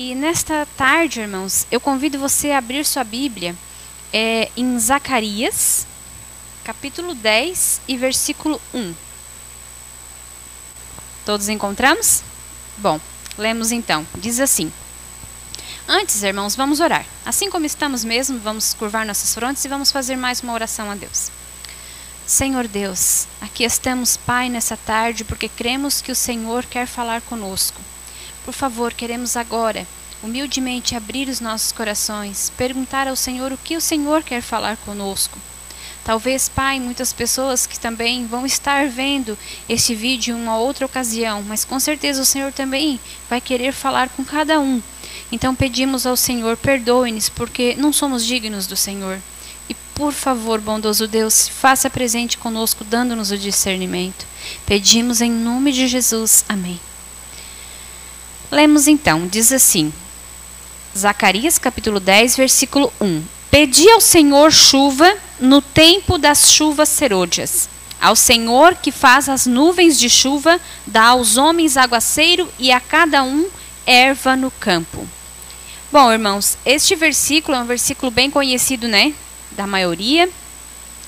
E nesta tarde, irmãos, eu convido você a abrir sua Bíblia em Zacarias, capítulo 10 e versículo 1. Todos encontramos? Bom, lemos então. Diz assim: Antes, irmãos, vamos orar. Assim como estamos mesmo, vamos curvar nossas frontes e vamos fazer mais uma oração a Deus. Senhor Deus, aqui estamos, Pai, nessa tarde, porque cremos que o Senhor quer falar conosco. Por favor, queremos agora, humildemente, abrir os nossos corações, perguntar ao Senhor o que o Senhor quer falar conosco. Talvez, Pai, muitas pessoas que também vão estar vendo este vídeo em uma outra ocasião, mas com certeza o Senhor também vai querer falar com cada um. Então pedimos ao Senhor, perdoe-nos, porque não somos dignos do Senhor. E por favor, bondoso Deus, faça presente conosco, dando-nos o discernimento. Pedimos em nome de Jesus. Amém. Lemos então, diz assim, Zacarias capítulo 10, versículo 1. Pedi ao Senhor chuva no tempo das chuvas serôdias. Ao Senhor que faz as nuvens de chuva, dá aos homens aguaceiro e a cada um erva no campo. Bom, irmãos, este versículo é um versículo bem conhecido, né, da maioria.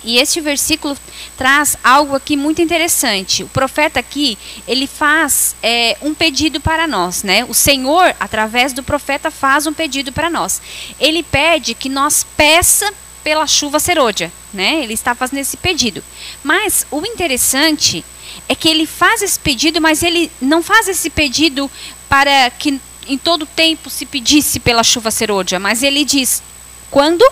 E este versículo traz algo aqui muito interessante. O profeta aqui, ele faz um pedido para nós, né? O Senhor, através do profeta, faz um pedido para nós. Ele pede que nós peça pela chuva serôdia, né? Ele está fazendo esse pedido. Mas o interessante é que ele faz esse pedido, mas ele não faz esse pedido para que em todo tempo se pedisse pela chuva serôdia, mas ele diz, quando?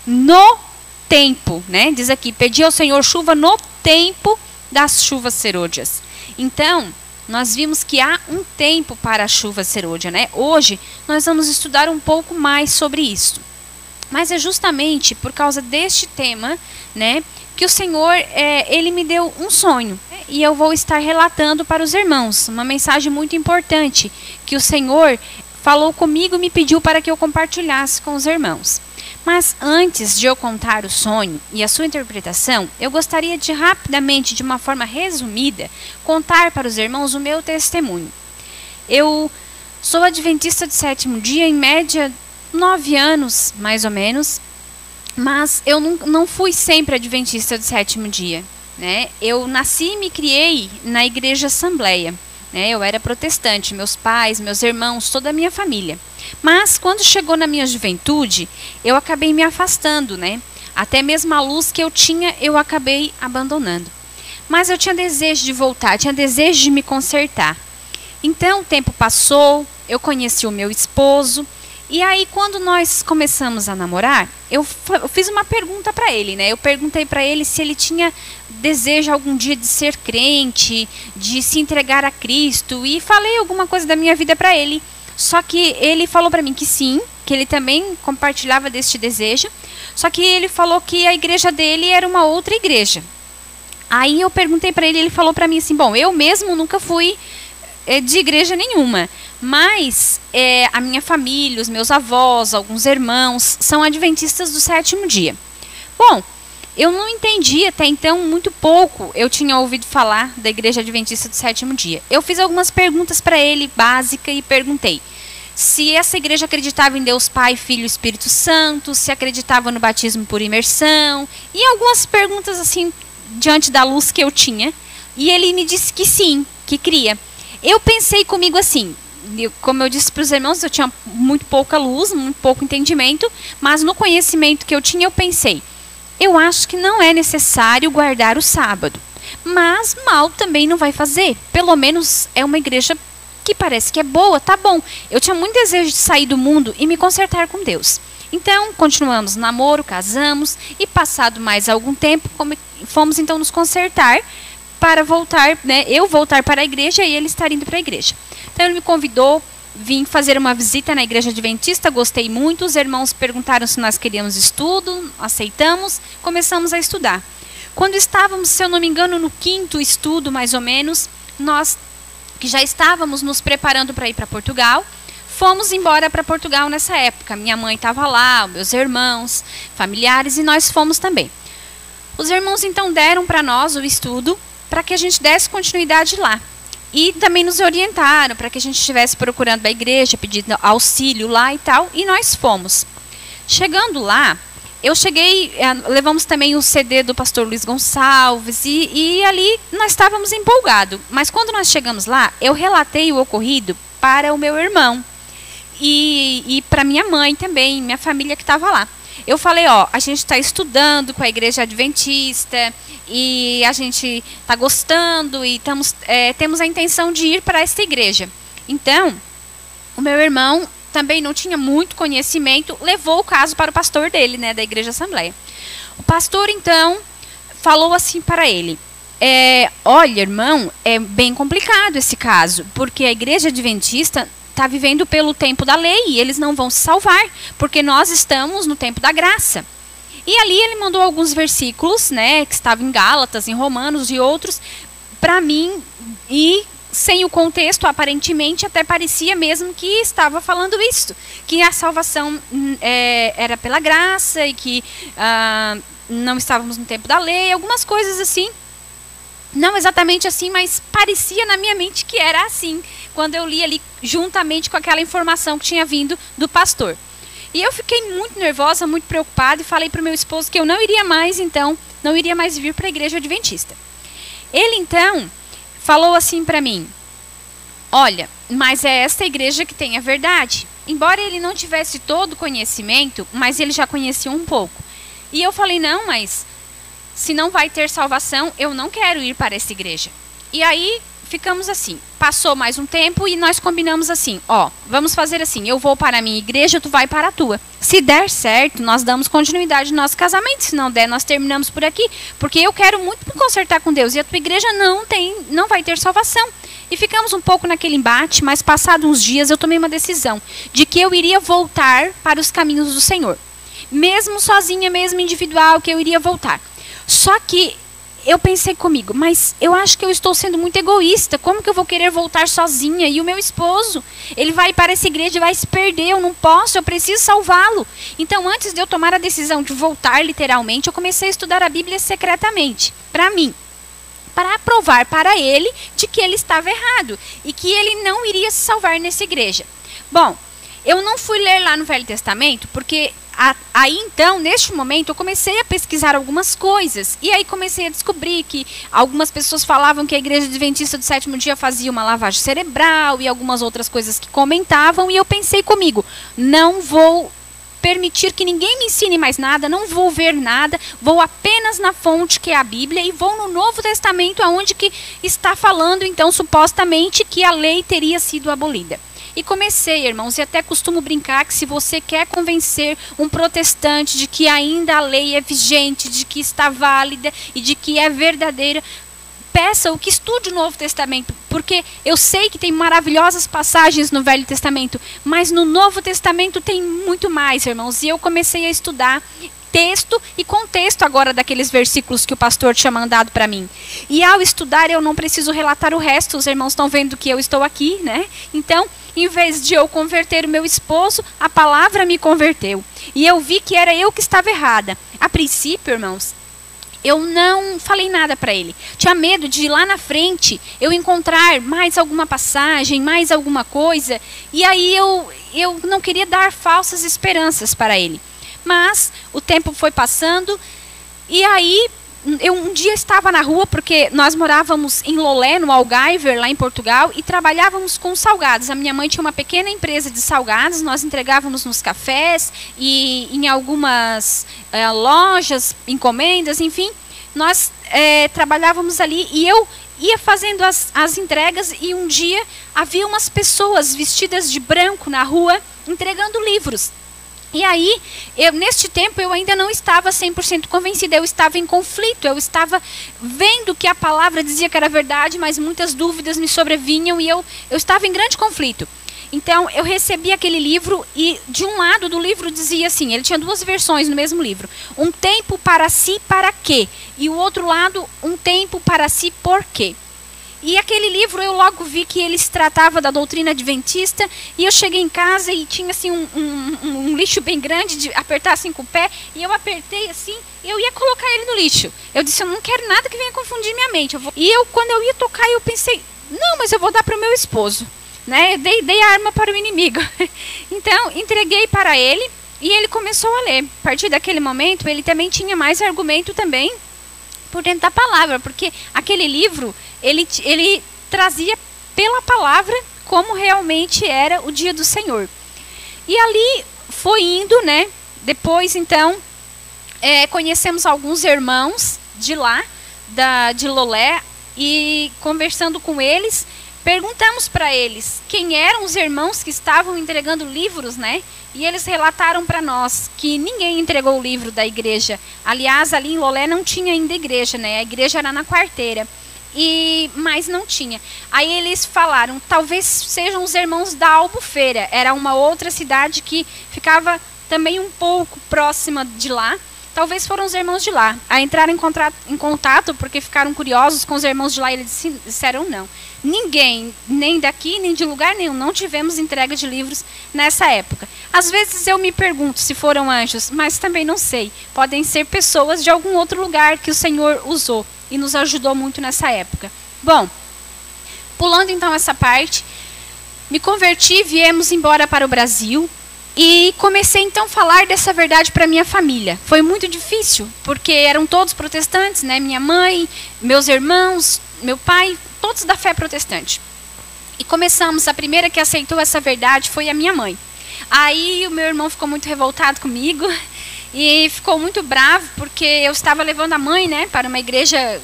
No tempo, né? Diz aqui, pedi ao Senhor chuva no tempo das chuvas serôdias. Então, nós vimos que há um tempo para a chuva serôdia, né? Hoje, nós vamos estudar um pouco mais sobre isso. Mas é justamente por causa deste tema, né, que o Senhor, ele me deu um sonho. E eu vou estar relatando para os irmãos uma mensagem muito importante que o Senhor falou comigo e me pediu para que eu compartilhasse com os irmãos. Mas antes de eu contar o sonho e a sua interpretação, eu gostaria de rapidamente, de uma forma resumida, contar para os irmãos o meu testemunho. Eu sou adventista de sétimo dia, em média 9 anos, mais ou menos, mas eu não fui sempre adventista de sétimo dia, né? Eu nasci e me criei na igreja Assembleia. Eu era protestante, meus pais, meus irmãos, toda a minha família. Mas quando chegou na minha juventude, eu acabei me afastando, né? Até mesmo a luz que eu tinha, eu acabei abandonando. Mas eu tinha desejo de voltar, tinha desejo de me consertar. Então o tempo passou, eu conheci o meu esposo. E aí, quando nós começamos a namorar, eu fiz uma pergunta para ele, né? Eu perguntei para ele se ele tinha desejo algum dia de ser crente, de se entregar a Cristo, e falei alguma coisa da minha vida para ele. Só que ele falou para mim que sim, que ele também compartilhava deste desejo, só que ele falou que a igreja dele era uma outra igreja. Aí eu perguntei para ele, ele falou para mim assim, bom, eu mesmo nunca fui de igreja nenhuma, mas a minha família, os meus avós, alguns irmãos, são adventistas do sétimo dia. Bom, eu não entendi até então muito pouco, eu tinha ouvido falar da igreja adventista do sétimo dia. Eu fiz algumas perguntas para ele, básica, e perguntei se essa igreja acreditava em Deus Pai, Filho e Espírito Santo, se acreditava no batismo por imersão, e algumas perguntas assim, diante da luz que eu tinha, e ele me disse que sim, que cria. Eu pensei comigo assim, como eu disse para os irmãos, eu tinha muito pouca luz, muito pouco entendimento, mas no conhecimento que eu tinha, eu pensei, eu acho que não é necessário guardar o sábado, mas mal também não vai fazer, pelo menos é uma igreja que parece que é boa, tá bom. Eu tinha muito desejo de sair do mundo e me consertar com Deus. Então, continuamos o namoro, casamos, e passado mais algum tempo, fomos então nos consertar, para voltar, né, eu voltar para a igreja e ele estar indo para a igreja. Então ele me convidou, vim fazer uma visita na igreja adventista, gostei muito, os irmãos perguntaram se nós queríamos estudo, aceitamos, começamos a estudar. Quando estávamos, se eu não me engano, no 5º estudo, mais ou menos, nós que já estávamos nos preparando para ir para Portugal, fomos embora para Portugal nessa época. Minha mãe estava lá, meus irmãos, familiares, e nós fomos também. Os irmãos então deram para nós o estudo, para que a gente desse continuidade lá. E também nos orientaram para que a gente estivesse procurando a igreja, pedindo auxílio lá e tal. E nós fomos. Chegando lá, levamos também o CD do pastor Luiz Gonçalves. E ali nós estávamos empolgados. Mas quando nós chegamos lá, eu relatei o ocorrido para o meu irmão. E para minha mãe também, minha família que estava lá. Eu falei, a gente está estudando com a igreja adventista e a gente está gostando e temos a intenção de ir para esta igreja. Então, o meu irmão também não tinha muito conhecimento, levou o caso para o pastor dele, né, da Igreja Assembleia. O pastor, então, falou assim para ele, olha, irmão, é bem complicado esse caso, porque a igreja adventista está vivendo pelo tempo da lei e eles não vão se salvar, porque nós estamos no tempo da graça. E ali ele mandou alguns versículos, né, que estavam em Gálatas, em Romanos e outros, para mim, e sem o contexto, aparentemente, até parecia mesmo que estava falando isso, que a salvação era pela graça e que não estávamos no tempo da lei, algumas coisas assim. Não exatamente assim, mas parecia na minha mente que era assim, quando eu li ali juntamente com aquela informação que tinha vindo do pastor. E eu fiquei muito nervosa, muito preocupada e falei para o meu esposo que eu não iria mais, então, não iria mais vir para a igreja adventista. Ele, então, falou assim para mim, olha, mas é esta igreja que tem a verdade. Embora ele não tivesse todo o conhecimento, mas ele já conhecia um pouco. E eu falei, não, mas se não vai ter salvação, eu não quero ir para essa igreja. E aí ficamos assim, passou mais um tempo e nós combinamos assim, vamos fazer assim, eu vou para a minha igreja, tu vai para a tua. Se der certo, nós damos continuidade no nosso casamento, se não der, nós terminamos por aqui, porque eu quero muito me consertar com Deus e a tua igreja não vai ter salvação. E ficamos um pouco naquele embate, mas passados uns dias eu tomei uma decisão de que eu iria voltar para os caminhos do Senhor. Mesmo sozinha, mesmo individual, que eu iria voltar. Só que eu pensei comigo, mas eu acho que eu estou sendo muito egoísta. Como que eu vou querer voltar sozinha? E o meu esposo, ele vai para essa igreja e vai se perder. Eu não posso, eu preciso salvá-lo. Então, antes de eu tomar a decisão de voltar literalmente, eu comecei a estudar a Bíblia secretamente, para mim. Para provar para ele de que ele estava errado. E que ele não iria se salvar nessa igreja. Bom, eu não fui ler lá no Velho Testamento, porque aí então, neste momento, eu comecei a pesquisar algumas coisas. E aí comecei a descobrir que algumas pessoas falavam que a igreja adventista do sétimo dia fazia uma lavagem cerebral e algumas outras coisas que comentavam. E eu pensei comigo, não vou permitir que ninguém me ensine mais nada, não vou ver nada, vou apenas na fonte que é a Bíblia e vou no Novo Testamento, aonde que está falando, então, supostamente, que a lei teria sido abolida. E comecei, irmãos, e até costumo brincar que se você quer convencer um protestante de que ainda a lei é vigente, de que está válida e de que é verdadeira, peça-o que estude o Novo Testamento, porque eu sei que tem maravilhosas passagens no Velho Testamento, mas no Novo Testamento tem muito mais, irmãos. E eu comecei a estudar texto e contexto agora daqueles versículos que o pastor tinha mandado para mim. E ao estudar eu não preciso relatar o resto, os irmãos estão vendo que eu estou aqui, né? Então, em vez de eu converter o meu esposo, a palavra me converteu. E eu vi que era eu que estava errada. A princípio, irmãos, eu não falei nada para ele. Tinha medo de lá na frente eu encontrar mais alguma passagem, mais alguma coisa. E aí eu não queria dar falsas esperanças para ele. Mas o tempo foi passando e aí eu um dia estava na rua, porque nós morávamos em Lolé, no Algarve, lá em Portugal, e trabalhávamos com salgados. A minha mãe tinha uma pequena empresa de salgados, nós entregávamos nos cafés e em algumas lojas, encomendas, enfim. Nós trabalhávamos ali e eu ia fazendo as entregas e um dia havia umas pessoas vestidas de branco na rua entregando livros. E aí, neste tempo, eu ainda não estava 100% convencida, eu estava em conflito, eu estava vendo que a palavra dizia que era verdade, mas muitas dúvidas me sobrevinham e eu estava em grande conflito. Então, eu recebi aquele livro e de um lado do livro dizia assim, ele tinha duas versões no mesmo livro, um tempo para si, para quê? E o outro lado, um tempo para si, por quê? E aquele livro eu logo vi que ele se tratava da doutrina adventista e eu cheguei em casa e tinha assim um lixo bem grande de apertar assim com o pé e eu apertei assim e eu ia colocar ele no lixo. Eu disse, eu não quero nada que venha confundir minha mente. E quando eu ia tocar, eu pensei, Não, mas eu vou dar para o meu esposo. Né? Eu dei a arma para o inimigo. Então, entreguei para ele e ele começou a ler. A partir daquele momento, ele também tinha mais argumento também por dentro da palavra, porque aquele livro, ele trazia pela palavra como realmente era o dia do Senhor. E ali foi indo, né? Depois, então, conhecemos alguns irmãos de lá, de Lolé, e conversando com eles, perguntamos para eles quem eram os irmãos que estavam entregando livros, né? E eles relataram para nós que ninguém entregou o livro da igreja. Aliás, ali em Lolé não tinha ainda igreja, né? A igreja era na Quarteira. Mas não tinha. Aí eles falaram, talvez sejam os irmãos da Albufeira. Era uma outra cidade que ficava também um pouco próxima de lá. Talvez foram os irmãos de lá. Aí entraram em contato porque ficaram curiosos com os irmãos de lá e eles disseram não. Ninguém, nem daqui, nem de lugar nenhum, não tivemos entrega de livros nessa época. Às vezes eu me pergunto se foram anjos, mas também não sei. Podem ser pessoas de algum outro lugar que o Senhor usou e nos ajudou muito nessa época. Bom, pulando então essa parte, me converti, viemos embora para o Brasil. E comecei então a falar dessa verdade para minha família. Foi muito difícil, porque eram todos protestantes, né? Minha mãe, meus irmãos, meu pai, todos da fé protestante. E começamos, a primeira que aceitou essa verdade foi a minha mãe. Aí o meu irmão ficou muito revoltado comigo e ficou muito bravo, porque eu estava levando a mãe, né, para uma igreja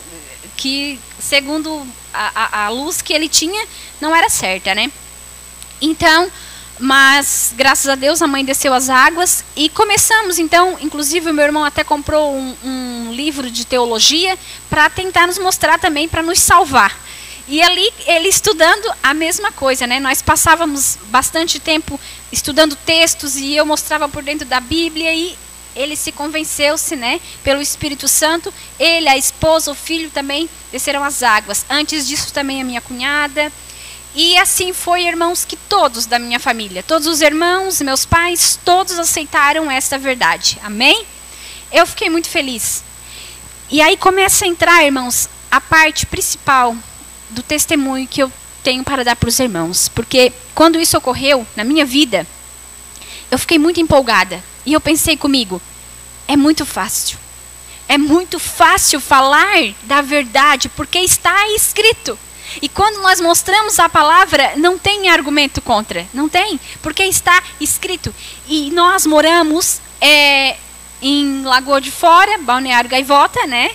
que, segundo a luz que ele tinha, não era certa, né? Então, mas graças a Deus a mãe desceu as águas e começamos então, inclusive o meu irmão até comprou um livro de teologia para tentar nos mostrar também, para nos salvar. E ali ele estudando a mesma coisa, né? Nós passávamos bastante tempo estudando textos e eu mostrava por dentro da Bíblia e ele se convenceu-se, né, pelo Espírito Santo. Ele, a esposa, o filho também desceram as águas. Antes disso também a minha cunhada. E assim foi, irmãos, que todos da minha família, todos os irmãos, meus pais, todos aceitaram esta verdade. Amém? Eu fiquei muito feliz. E aí começa a entrar, irmãos, a parte principal do testemunho que eu tenho para dar para os irmãos. Porque quando isso ocorreu na minha vida, eu fiquei muito empolgada. E eu pensei comigo, é muito fácil. É muito fácil falar da verdade, porque está escrito. E quando nós mostramos a palavra, não tem argumento contra. Não tem, porque está escrito. E nós moramos em Lagoa de Fora, Balneário Gaivota, né?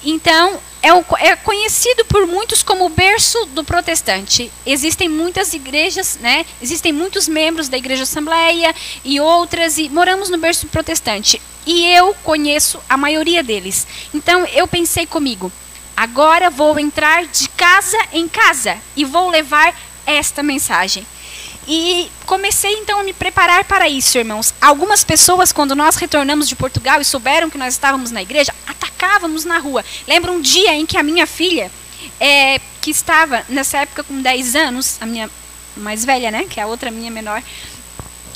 Então, é conhecido por muitos como o berço do protestante. Existem muitas igrejas, né? Existem muitos membros da Igreja Assembleia e outras, e moramos no berço protestante. E eu conheço a maioria deles. Então, eu pensei comigo, agora vou entrar de casa em casa e vou levar esta mensagem. E comecei então a me preparar para isso, irmãos. Algumas pessoas, quando nós retornamos de Portugal e souberam que nós estávamos na igreja, atacávamos na rua. Lembro um dia em que a minha filha, que estava nessa época com 10 anos, a minha mais velha, né, que é a outra minha menor,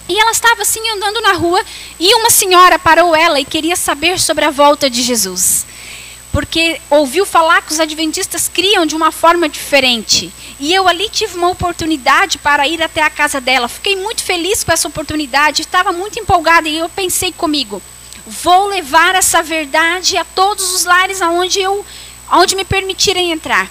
e ela estava assim andando na rua e uma senhora parou ela e queria saber sobre a volta de Jesus. Porque ouviu falar que os adventistas criam de uma forma diferente. E eu ali tive uma oportunidade para ir até a casa dela. Fiquei muito feliz com essa oportunidade, estava muito empolgada e eu pensei comigo, vou levar essa verdade a todos os lares aonde me permitirem entrar.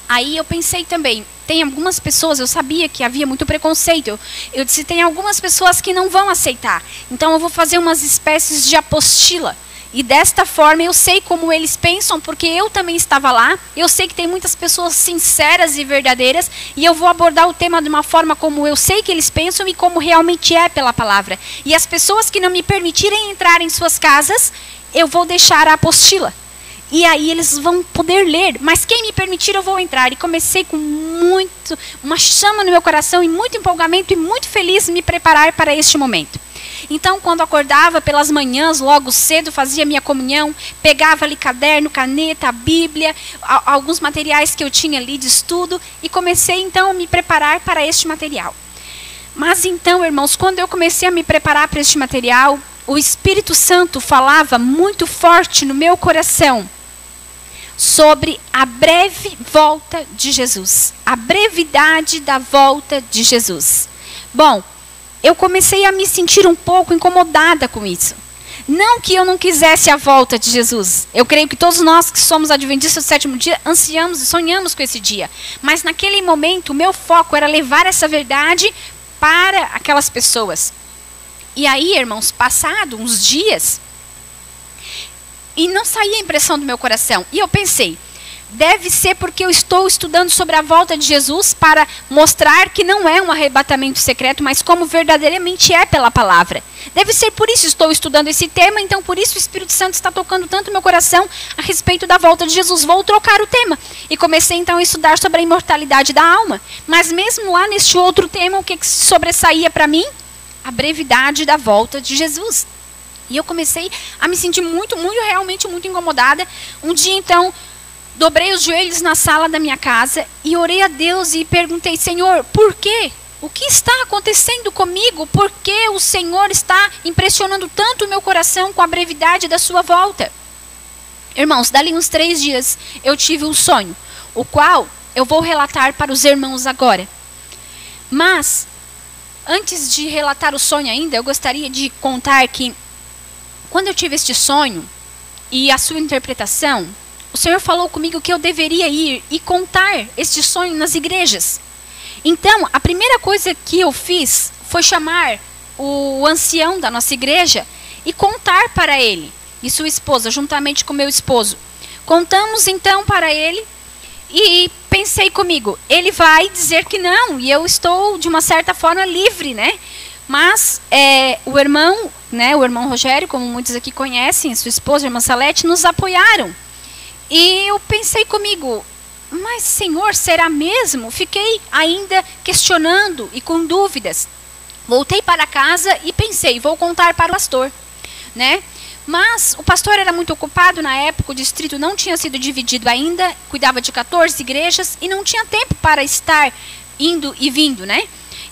Aí eu pensei também, tem algumas pessoas, eu sabia que havia muito preconceito. Eu disse, tem algumas pessoas que não vão aceitar. Então eu vou fazer umas espécies de apostila. E desta forma eu sei como eles pensam, porque eu também estava lá. Eu sei que tem muitas pessoas sinceras e verdadeiras. E eu vou abordar o tema de uma forma como eu sei que eles pensam e como realmente é pela palavra. E as pessoas que não me permitirem entrar em suas casas, eu vou deixar a apostila. E aí eles vão poder ler. Mas quem me permitir, eu vou entrar. E comecei com uma chama no meu coração e muito empolgamento e muito feliz em me preparar para este momento. Então, quando acordava pelas manhãs, logo cedo, fazia minha comunhão, pegava ali caderno, caneta, a Bíblia, alguns materiais que eu tinha ali de estudo, e comecei então a me preparar para este material. Mas então, irmãos, quando eu comecei a me preparar para este material, o Espírito Santo falava muito forte no meu coração. sobre a breve volta de Jesus, a brevidade da volta de Jesus. Bom, eu comecei a me sentir um pouco incomodada com isso. Não que eu não quisesse a volta de Jesus. Eu creio que todos nós que somos adventistas do sétimo dia ansiamos e sonhamos com esse dia. Mas naquele momento, o meu foco era levar essa verdade para aquelas pessoas. E aí, irmãos, passado uns dias, e não saía a impressão do meu coração. E eu pensei, deve ser porque eu estou estudando sobre a volta de Jesus para mostrar que não é um arrebatamento secreto, mas como verdadeiramente é pela palavra. Deve ser por isso que estou estudando esse tema, então por isso o Espírito Santo está tocando tanto meu coração a respeito da volta de Jesus. Vou trocar o tema. E comecei então a estudar sobre a imortalidade da alma. Mas mesmo lá neste outro tema, o que sobressaía para mim? A brevidade da volta de Jesus. E eu comecei a me sentir realmente muito incomodada. Um dia então, dobrei os joelhos na sala da minha casa e orei a Deus e perguntei, Senhor, por quê? O que está acontecendo comigo? Por que o Senhor está impressionando tanto o meu coração com a brevidade da sua volta? Irmãos, dali uns 3 dias eu tive um sonho, o qual eu vou relatar para os irmãos agora. Mas, antes de relatar o sonho ainda, eu gostaria de contar que quando eu tive este sonho e a sua interpretação, o Senhor falou comigo que eu deveria ir e contar este sonho nas igrejas. Então, a primeira coisa que eu fiz foi chamar o ancião da nossa igreja e contar para ele e sua esposa, juntamente com meu esposo. Contamos então para ele e pensei comigo, ele vai dizer que não, e eu estou de uma certa forma livre, né? Mas o irmão Rogério, como muitos aqui conhecem, sua esposa, a irmã Salete, nos apoiaram. E eu pensei comigo, mas Senhor, será mesmo? Fiquei ainda questionando e com dúvidas. Voltei para casa e pensei, vou contar para o pastor, né? Mas o pastor era muito ocupado na época, o distrito não tinha sido dividido ainda, cuidava de 14 igrejas e não tinha tempo para estar indo e vindo, né?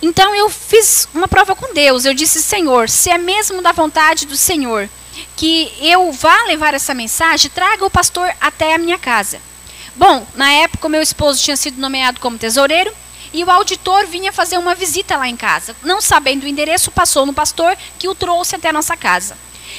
Então eu fiz uma prova com Deus, eu disse, Senhor, se é mesmo da vontade do Senhor que eu vá levar essa mensagem, traga o pastor até a minha casa. Bom, na época o meu esposo tinha sido nomeado como tesoureiro e o auditor vinha fazer uma visita lá em casa. Não sabendo o endereço, passou no pastor que o trouxe até a nossa casa.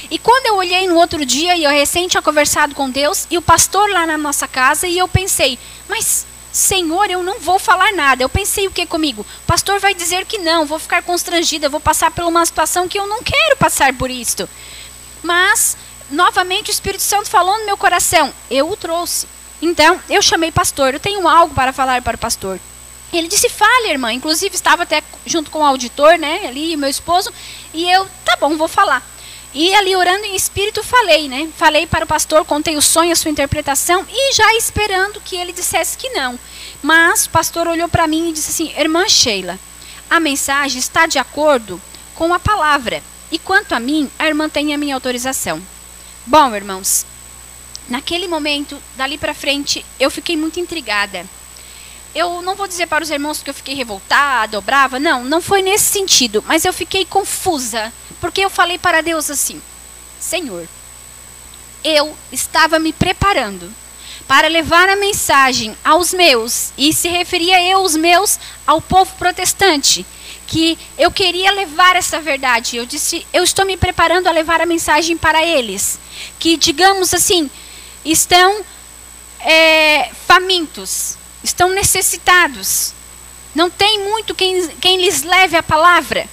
E quando eu olhei no outro dia, e eu recém tinha conversado com Deus, e o pastor lá na nossa casa, e eu pensei, mas Senhor, eu não vou falar nada. Eu pensei o que comigo? O pastor vai dizer que não, vou ficar constrangida, vou passar por uma situação que eu não quero passar por isto. Mas, novamente, o Espírito Santo falou no meu coração, eu o trouxe. Então, eu chamei pastor, eu tenho algo para falar para o pastor. Ele disse, fale, irmã. Inclusive, estava até junto com o auditor, né, ali, meu esposo, e eu, tá bom, vou falar. E ali, orando em espírito, falei, né, falei para o pastor, contei o sonho, a sua interpretação, e já esperando que ele dissesse que não. Mas, o pastor olhou para mim e disse assim, irmã Sheila, a mensagem está de acordo com a palavra. E quanto a mim, a irmã tem a minha autorização. Bom, irmãos, naquele momento, dali para frente, eu fiquei muito intrigada. Eu não vou dizer para os irmãos que eu fiquei revoltada ou brava, não foi nesse sentido, mas eu fiquei confusa, porque eu falei para Deus assim, Senhor, eu estava me preparando para levar a mensagem aos meus, e se referia eu, os meus, ao povo protestante, que eu queria levar essa verdade. Eu disse, eu estou me preparando a levar a mensagem para eles, que, digamos assim, estão famintos, estão necessitados, não tem muito quem lhes leve a palavra.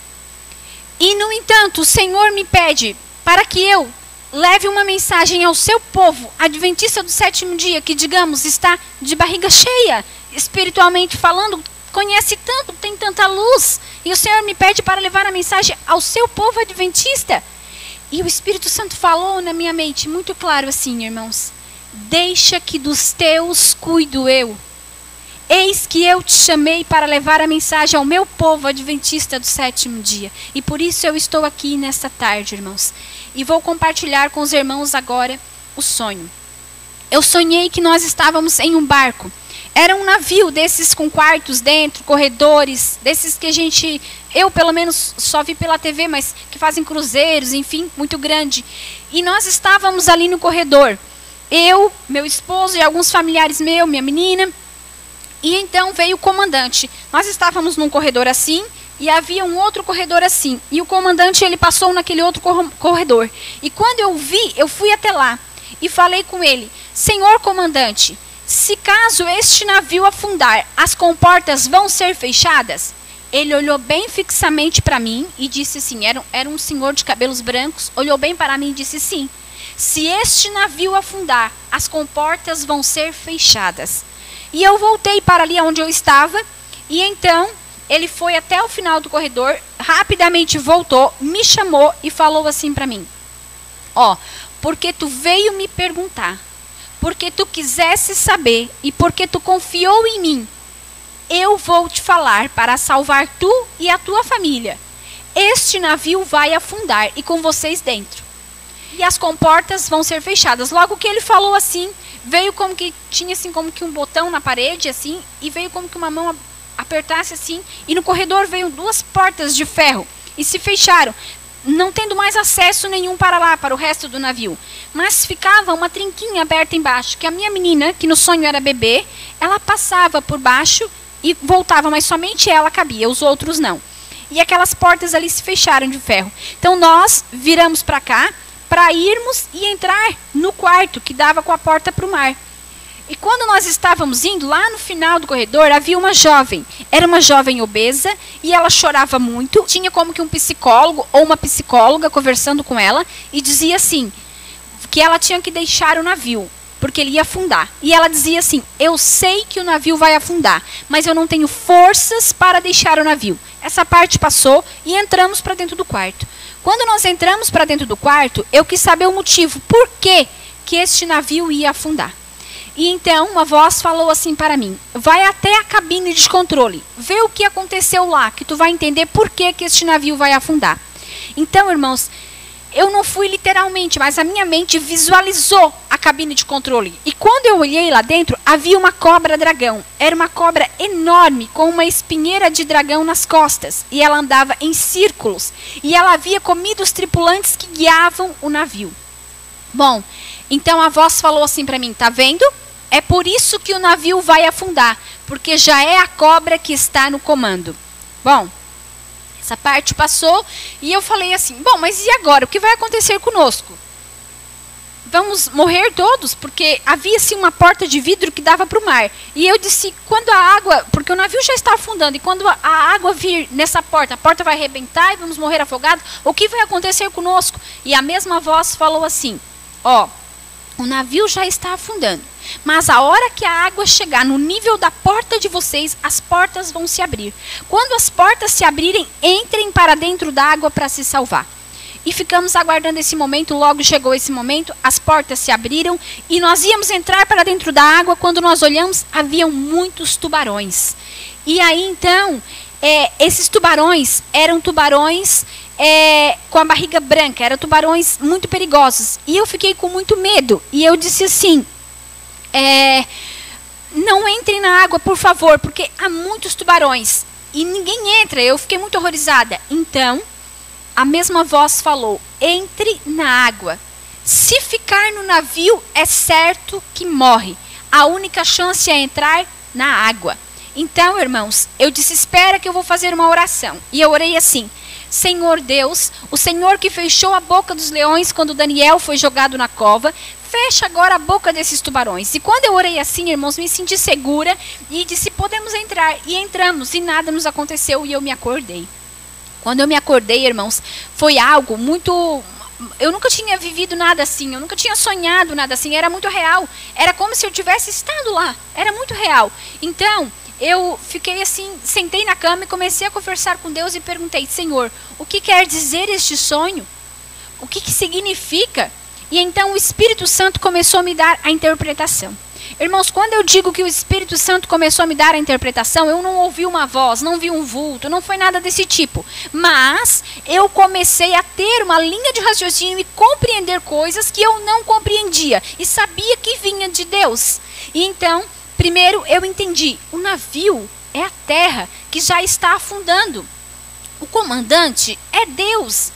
E, no entanto, o Senhor me pede para que eu leve uma mensagem ao seu povo, adventista do sétimo dia, que, digamos, está de barriga cheia, espiritualmente falando, conhece tanto, tem tanta luz, e o Senhor me pede para levar a mensagem ao seu povo adventista. E o Espírito Santo falou na minha mente, muito claro assim, irmãos, deixa que dos teus cuido eu. Eis que eu te chamei para levar a mensagem ao meu povo adventista do sétimo dia. E por isso eu estou aqui nesta tarde, irmãos. E vou compartilhar com os irmãos agora o sonho. Eu sonhei que nós estávamos em um barco. Era um navio desses com quartos dentro, corredores, desses que eu pelo menos só vi pela TV, mas que fazem cruzeiros, enfim, muito grande. E nós estávamos ali no corredor. eu, meu esposo e alguns familiares meus, minha menina. E então veio o comandante. Nós estávamos num corredor assim, e havia um outro corredor assim. E o comandante, ele passou naquele outro corredor. E quando eu vi, eu fui até lá e falei com ele: Senhor comandante, se caso este navio afundar, as comportas vão ser fechadas? Ele olhou bem fixamente para mim e disse assim, era um senhor de cabelos brancos, olhou bem para mim e disse sim. Se este navio afundar, as comportas vão ser fechadas. E eu voltei para ali onde eu estava, e então ele foi até o final do corredor, rapidamente voltou, me chamou e falou assim para mim: ó, porque tu veio me perguntar, porque tu quisesse saber e porque tu confiou em mim, eu vou te falar para salvar tu e a tua família. Este navio vai afundar e com vocês dentro. E as comportas vão ser fechadas. Logo que ele falou assim, veio como que tinha assim como que um botão na parede assim, e veio como que uma mão apertasse assim, e no corredor veio 2 portas de ferro e se fecharam, não tendo mais acesso nenhum para lá, para o resto do navio. Mas ficava uma trinquinha aberta embaixo, que a minha menina, que no sonho era bebê, ela passava por baixo e voltava, mas somente ela cabia, os outros não. E aquelas portas ali se fecharam de ferro. Então nós viramos para cá, para irmos e entrar no quarto que dava com a porta para o mar. E quando nós estávamos indo, lá no final do corredor, havia uma jovem. Era uma jovem obesa e ela chorava muito. Tinha como que um psicólogo ou uma psicóloga conversando com ela e dizia assim, que ela tinha que deixar o navio, porque ele ia afundar. E ela dizia assim, eu sei que o navio vai afundar, mas eu não tenho forças para deixar o navio. Essa parte passou e entramos para dentro do quarto. Quando nós entramos para dentro do quarto, eu quis saber o motivo, por que este navio ia afundar. E então uma voz falou assim para mim, vai até a cabine de controle, vê o que aconteceu lá, que tu vai entender por que este navio vai afundar. Então, irmãos, eu não fui literalmente, mas a minha mente visualizou a cabine de controle. E quando eu olhei lá dentro, havia uma cobra-dragão. Era uma cobra enorme, com uma espinheira de dragão nas costas. E ela andava em círculos. E ela havia comido os tripulantes que guiavam o navio. Bom, então a voz falou assim para mim, tá vendo? É por isso que o navio vai afundar, porque já é a cobra que está no comando. Bom, essa parte passou e eu falei assim, bom, mas e agora? O que vai acontecer conosco? Vamos morrer todos? Porque havia assim uma porta de vidro que dava para o mar. E eu disse, quando a água, porque o navio já está afundando, e quando a água vir nessa porta, a porta vai arrebentar e vamos morrer afogados, o que vai acontecer conosco? E a mesma voz falou assim, ó, o navio já está afundando, mas a hora que a água chegar no nível da porta de vocês, as portas vão se abrir. Quando as portas se abrirem, entrem para dentro da água para se salvar. E ficamos aguardando esse momento, logo chegou esse momento, as portas se abriram e nós íamos entrar para dentro da água. Quando nós olhamos, haviam muitos tubarões. E aí então, esses tubarões eram tubarões com a barriga branca, eram tubarões muito perigosos. E eu fiquei com muito medo. E eu disse assim, não entrem na água, por favor, porque há muitos tubarões. E ninguém entra, eu fiquei muito horrorizada. Então, a mesma voz falou, entre na água. Se ficar no navio, é certo que morre. A única chance é entrar na água. Então, irmãos, eu disse, espera que eu vou fazer uma oração. E eu orei assim, Senhor Deus, o Senhor que fechou a boca dos leões quando Daniel foi jogado na cova, fecha agora a boca desses tubarões. E quando eu orei assim, irmãos, me senti segura e disse, podemos entrar. E entramos e nada nos aconteceu e eu me acordei. Quando eu me acordei, irmãos, foi algo muito... Eu nunca tinha vivido nada assim, eu nunca tinha sonhado nada assim, era muito real. Era como se eu tivesse estado lá, era muito real. Então, eu fiquei assim, sentei na cama e comecei a conversar com Deus e perguntei, Senhor, o que quer dizer este sonho? O que significa? E então o Espírito Santo começou a me dar a interpretação. Irmãos, quando eu digo que o Espírito Santo começou a me dar a interpretação, eu não ouvi uma voz, não vi um vulto, não foi nada desse tipo. Mas eu comecei a ter uma linha de raciocínio e compreender coisas que eu não compreendia e sabia que vinha de Deus. E então, primeiro eu entendi, o navio é a terra que já está afundando. O comandante é Deus.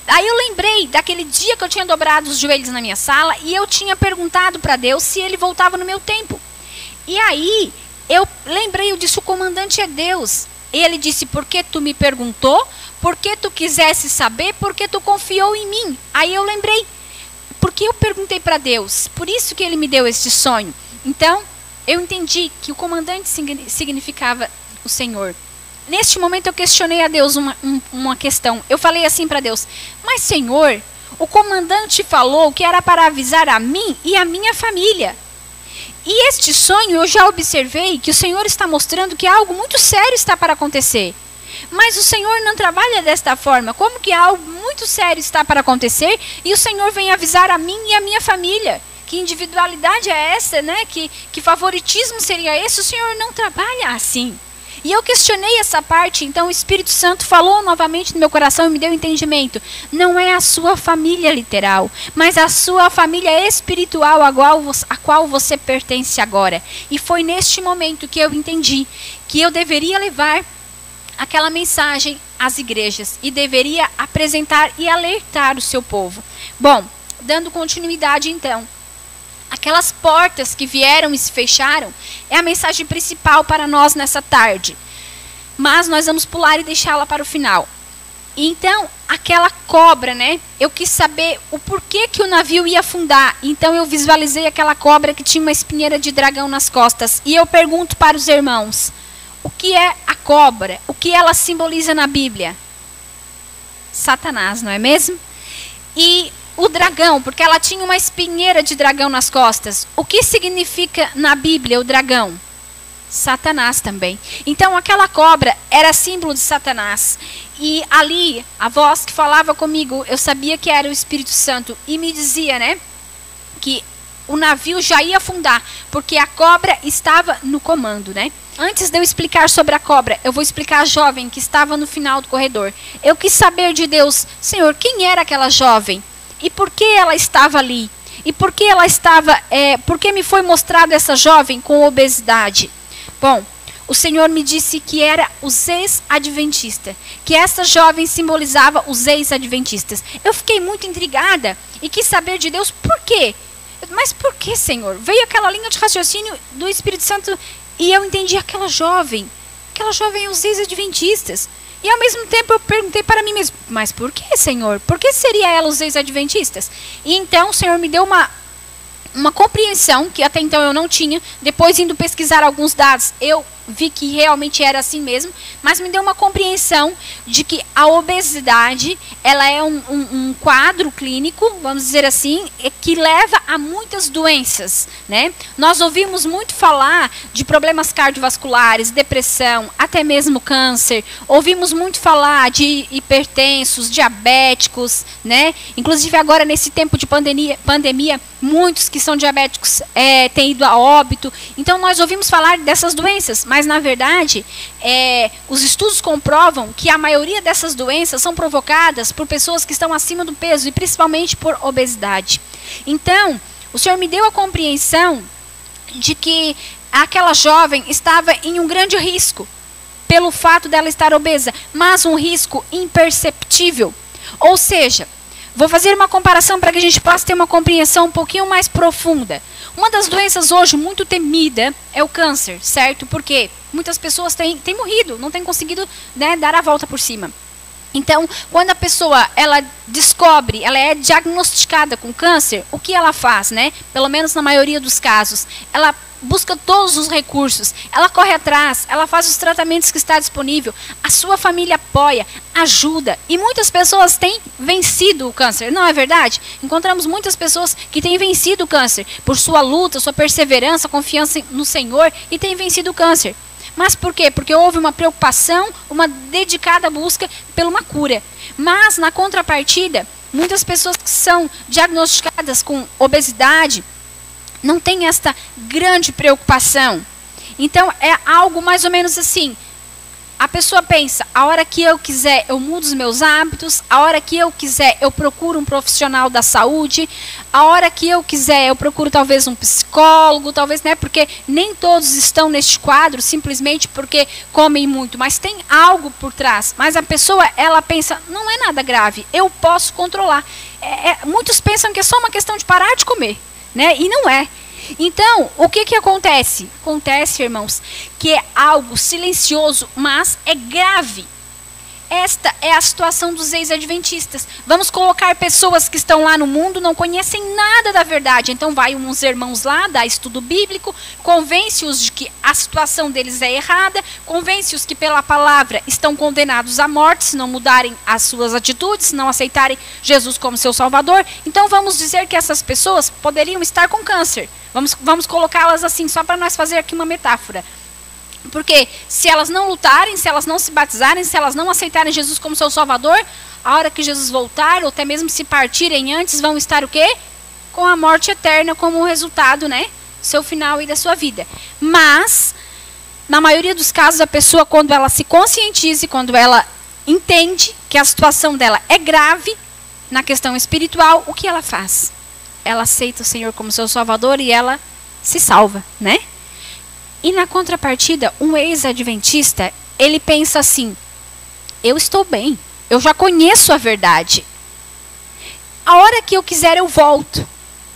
Aí eu lembrei daquele dia que eu tinha dobrado os joelhos na minha sala e eu tinha perguntado para Deus se ele voltava no meu tempo. E aí eu lembrei, eu disse, o comandante é Deus. Ele disse, porque tu me perguntou, porque tu quisesse saber, porque tu confiou em mim. Aí eu lembrei, porque eu perguntei para Deus, por isso que ele me deu este sonho. Então, eu entendi que o comandante significava o Senhor. Neste momento eu questionei a Deus uma questão. Eu falei assim para Deus, mas Senhor, o comandante falou que era para avisar a mim e a minha família. E este sonho eu já observei que o Senhor está mostrando que algo muito sério está para acontecer. Mas o Senhor não trabalha desta forma. Como que algo muito sério está para acontecer e o Senhor vem avisar a mim e a minha família? Que individualidade é essa, né? Que favoritismo seria esse? O Senhor não trabalha assim. E eu questionei essa parte, então o Espírito Santo falou novamente no meu coração e me deu entendimento. Não é a sua família literal, mas a sua família espiritual a qual você pertence agora. E foi neste momento que eu entendi que eu deveria levar aquela mensagem às igrejas e deveria apresentar e alertar o seu povo. Bom, dando continuidade então. Aquelas portas que vieram e se fecharam é a mensagem principal para nós nessa tarde. Mas nós vamos pular e deixá-la para o final. Então, aquela cobra, né? Eu quis saber o porquê que o navio ia afundar. Então, eu visualizei aquela cobra que tinha uma espinheira de dragão nas costas. E eu pergunto para os irmãos, o que é a cobra? O que ela simboliza na Bíblia? Satanás, não é mesmo? E o dragão, porque ela tinha uma espinheira de dragão nas costas. O que significa na Bíblia o dragão? Satanás também. Então aquela cobra era símbolo de Satanás. E ali, a voz que falava comigo, eu sabia que era o Espírito Santo. E me dizia, né, que o navio já ia afundar, porque a cobra estava no comando, né? Antes de eu explicar sobre a cobra, eu vou explicar a jovem que estava no final do corredor. Eu quis saber de Deus, Senhor, quem era aquela jovem? E por que ela estava ali? E por que ela estava, por que me foi mostrado essa jovem com obesidade? Bom, o Senhor me disse que era os ex-adventistas, que essa jovem simbolizava os ex-adventistas. Eu fiquei muito intrigada e quis saber de Deus por quê. Mas por que, Senhor? Veio aquela linha de raciocínio do Espírito Santo e eu entendi aquela jovem é os ex-adventistas. E ao mesmo tempo eu perguntei para mim mesmo, mas por que, Senhor? Por que seria ela os ex-adventistas? E então o Senhor me deu uma compreensão que até então eu não tinha. Depois, indo pesquisar alguns dados, eu vi que realmente era assim mesmo, mas me deu uma compreensão de que a obesidade, ela é um quadro clínico, vamos dizer assim, que leva a muitas doenças, né? Nós ouvimos muito falar de problemas cardiovasculares, depressão, até mesmo câncer. Ouvimos muito falar de hipertensos, diabéticos, né? Inclusive agora nesse tempo de pandemia, muitos que são diabéticos têm ido a óbito. Então nós ouvimos falar dessas doenças, mas na verdade os estudos comprovam que a maioria dessas doenças são provocadas por pessoas que estão acima do peso e principalmente por obesidade. Então, o Senhor me deu a compreensão de que aquela jovem estava em um grande risco pelo fato dela estar obesa, mas um risco imperceptível. Ou seja, vou fazer uma comparação para que a gente possa ter uma compreensão um pouquinho mais profunda. Uma das doenças hoje muito temida é o câncer, certo? Porque muitas pessoas têm morrido, não têm conseguido, né, dar a volta por cima. Então, quando a pessoa ela descobre, ela é diagnosticada com câncer, o que ela faz, né? Pelo menos na maioria dos casos, ela busca todos os recursos, ela corre atrás, ela faz os tratamentos que está disponível, a sua família apoia, ajuda. E muitas pessoas têm vencido o câncer, não é verdade? Encontramos muitas pessoas que têm vencido o câncer por sua luta, sua perseverança, confiança no Senhor e têm vencido o câncer. Mas por quê? Porque houve uma preocupação, uma dedicada busca por uma cura. Mas, na contrapartida, muitas pessoas que são diagnosticadas com obesidade não têm esta grande preocupação. Então, é algo mais ou menos assim. A pessoa pensa, a hora que eu quiser, eu mudo os meus hábitos, a hora que eu quiser, eu procuro um profissional da saúde, a hora que eu quiser, eu procuro talvez um psicólogo, talvez, né, porque nem todos estão neste quadro simplesmente porque comem muito, mas tem algo por trás. Mas a pessoa, ela pensa, não é nada grave, eu posso controlar. Muitos pensam que é só uma questão de parar de comer, né, e não é. Então, o que acontece? Acontece, irmãos, que é algo silencioso, mas é grave. Esta é a situação dos ex-adventistas. Vamos colocar pessoas que estão lá no mundo, não conhecem nada da verdade. Então vai uns irmãos lá, dá estudo bíblico, convence-os de que a situação deles é errada, convence-os que pela palavra estão condenados à morte se não mudarem as suas atitudes, se não aceitarem Jesus como seu Salvador. Então vamos dizer que essas pessoas poderiam estar com câncer. Vamos colocá-las assim, só para nós fazer aqui uma metáfora. Porque se elas não lutarem, se elas não se batizarem, se elas não aceitarem Jesus como seu Salvador, a hora que Jesus voltar, ou até mesmo se partirem antes, vão estar o quê? Com a morte eterna como resultado, né? Seu final e da sua vida. Mas, na maioria dos casos, a pessoa, quando ela se conscientiza, quando ela entende que a situação dela é grave, na questão espiritual, o que ela faz? Ela aceita o Senhor como seu Salvador e ela se salva, né? E na contrapartida, um ex-adventista, ele pensa assim, eu estou bem, eu já conheço a verdade. A hora que eu quiser eu volto.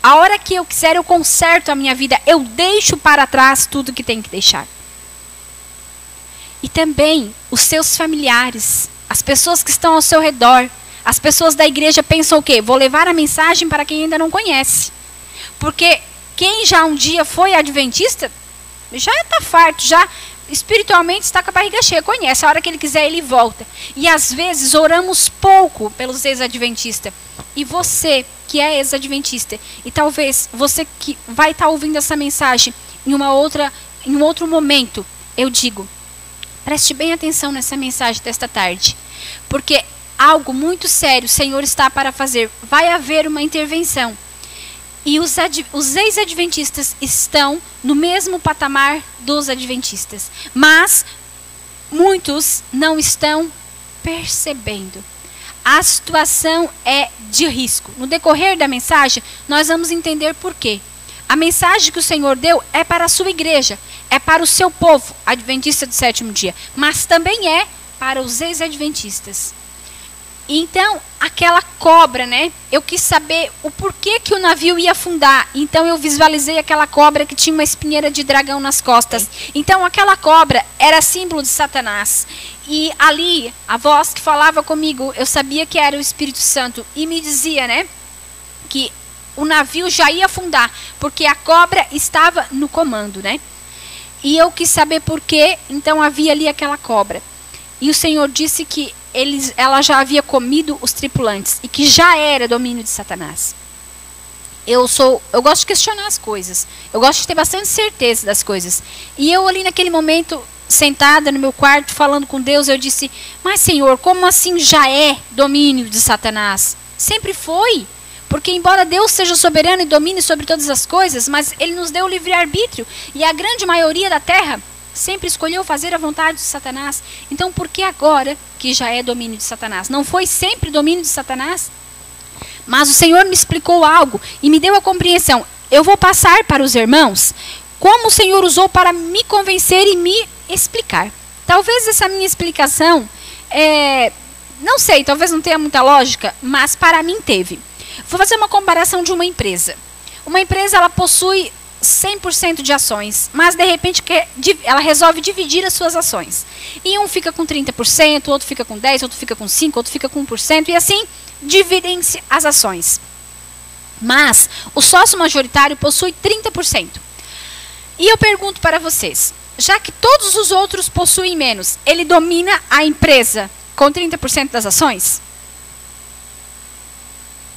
A hora que eu quiser eu conserto a minha vida, eu deixo para trás tudo que tem que deixar. E também os seus familiares, as pessoas que estão ao seu redor, as pessoas da igreja pensam o quê? Vou levar a mensagem para quem ainda não conhece. Porque quem já um dia foi adventista, já está farto, já espiritualmente está com a barriga cheia, conhece, a hora que ele quiser ele volta. E às vezes oramos pouco pelos ex-adventistas. E você que é ex-adventista, e talvez você que vai estar ouvindo essa mensagem em um outro momento, eu digo, preste bem atenção nessa mensagem desta tarde. Porque algo muito sério o Senhor está para fazer. Vai haver uma intervenção. E os ex-adventistas estão no mesmo patamar dos adventistas. Mas muitos não estão percebendo. A situação é de risco. No decorrer da mensagem, nós vamos entender por quê. A mensagem que o Senhor deu é para a sua igreja, é para o seu povo, adventista do sétimo dia. Mas também é para os ex-adventistas. Então, aquela cobra, né? Eu quis saber o porquê que o navio ia afundar. Então, eu visualizei aquela cobra que tinha uma espinheira de dragão nas costas. Então, aquela cobra era símbolo de Satanás. E ali, a voz que falava comigo, eu sabia que era o Espírito Santo. E me dizia, né? Que o navio já ia afundar. Porque a cobra estava no comando, né? E eu quis saber por quê. Então, havia ali aquela cobra. E o Senhor disse que ela já havia comido os tripulantes e que já era domínio de Satanás. Eu gosto de questionar as coisas. Eu gosto de ter bastante certeza das coisas. E eu ali naquele momento, sentada no meu quarto, falando com Deus, eu disse, mas Senhor, como assim já é domínio de Satanás? Sempre foi. Porque embora Deus seja soberano e domine sobre todas as coisas, mas Ele nos deu o livre-arbítrio. E a grande maioria da terra sempre escolheu fazer a vontade de Satanás. Então, por que agora que já é domínio de Satanás? Não foi sempre domínio de Satanás? Mas o Senhor me explicou algo e me deu a compreensão. Eu vou passar para os irmãos como o Senhor usou para me convencer e me explicar. Talvez essa minha explicação, não sei, talvez não tenha muita lógica, mas para mim teve. Vou fazer uma comparação de uma empresa. Uma empresa, ela possui 100% de ações, mas de repente ela resolve dividir as suas ações. E um fica com 30%, outro fica com 10%, outro fica com 5%, outro fica com 1%, e assim dividem-se as ações. Mas o sócio majoritário possui 30%. E eu pergunto para vocês, já que todos os outros possuem menos, ele domina a empresa com 30% das ações?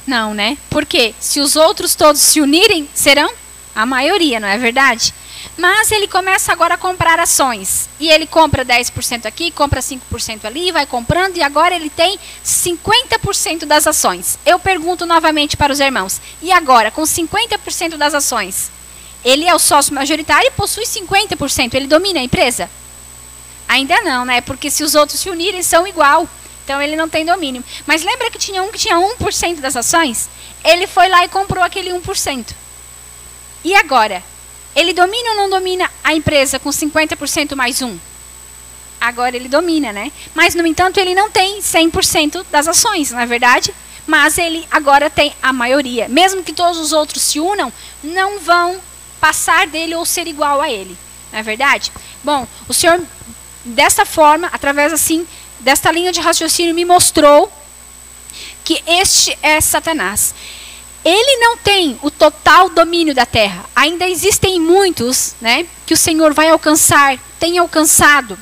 Não, né? Porque se os outros todos se unirem, serão a maioria, não é verdade? Mas ele começa agora a comprar ações. E ele compra 10% aqui, compra 5% ali, vai comprando. E agora ele tem 50% das ações. Eu pergunto novamente para os irmãos. E agora, com 50% das ações, ele é o sócio majoritário e possui 50%. Ele domina a empresa? Ainda não, né? Porque se os outros se unirem, são igual. Então ele não tem domínio. Mas lembra que tinha um que tinha 1% das ações? Ele foi lá e comprou aquele 1%. E agora? Ele domina ou não domina a empresa com 50% mais 1? Agora ele domina, né? Mas, no entanto, ele não tem 100% das ações, não é verdade? Mas ele agora tem a maioria. Mesmo que todos os outros se unam, não vão passar dele ou ser igual a ele. Não é verdade? Bom, o Senhor, desta forma, através assim, desta linha de raciocínio, me mostrou que este é Satanás. Ele não tem o total domínio da terra. Ainda existem muitos, né, que o Senhor vai alcançar, tem alcançado.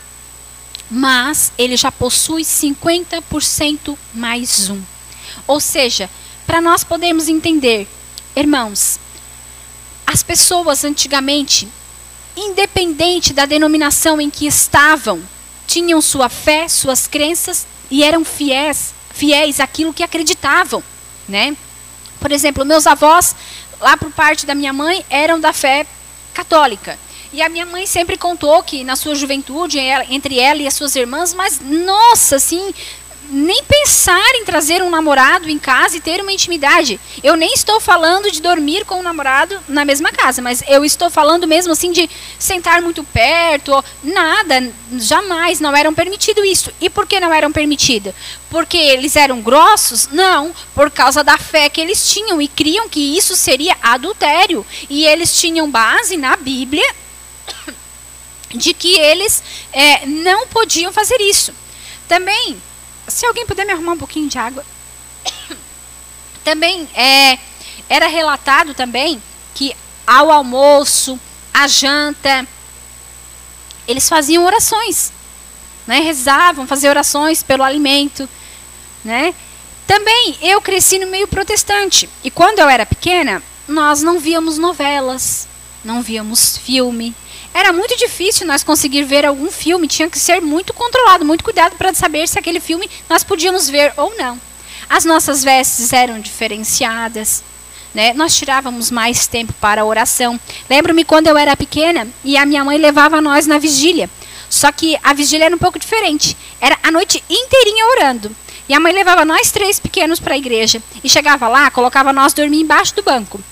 Mas ele já possui 50% mais 1. Ou seja, para nós podermos entender, irmãos, as pessoas antigamente, independente da denominação em que estavam, tinham sua fé, suas crenças e eram fiéis àquilo que acreditavam, né? Por exemplo, meus avós, lá por parte da minha mãe, eram da fé católica. E a minha mãe sempre contou que na sua juventude, entre ela e as suas irmãs, mas nossa, assim, nem pensar em trazer um namorado em casa e ter uma intimidade. Eu nem estou falando de dormir com um namorado na mesma casa, mas eu estou falando mesmo assim de sentar muito perto, nada, jamais, não eram permitido isso. E por que não eram permitido? Porque eles eram grossos? Não, por causa da fé que eles tinham e criam que isso seria adultério. E eles tinham base na Bíblia de que eles não podiam fazer isso. Também, se alguém puder me arrumar um pouquinho de água. Também era relatado também que ao almoço, à janta, eles faziam orações, né? Rezavam, faziam orações pelo alimento, né? Também eu cresci no meio protestante e quando eu era pequena, nós não víamos novelas, não víamos filme. Era muito difícil nós conseguir ver algum filme, tinha que ser muito controlado, muito cuidado para saber se aquele filme nós podíamos ver ou não. As nossas vestes eram diferenciadas, né? Nós tirávamos mais tempo para a oração. Lembro-me quando eu era pequena e a minha mãe levava nós na vigília. Só que a vigília era um pouco diferente. Era a noite inteirinha orando. E a mãe levava nós 3 pequenos para a igreja. E chegava lá, colocava nós dormir embaixo do banco.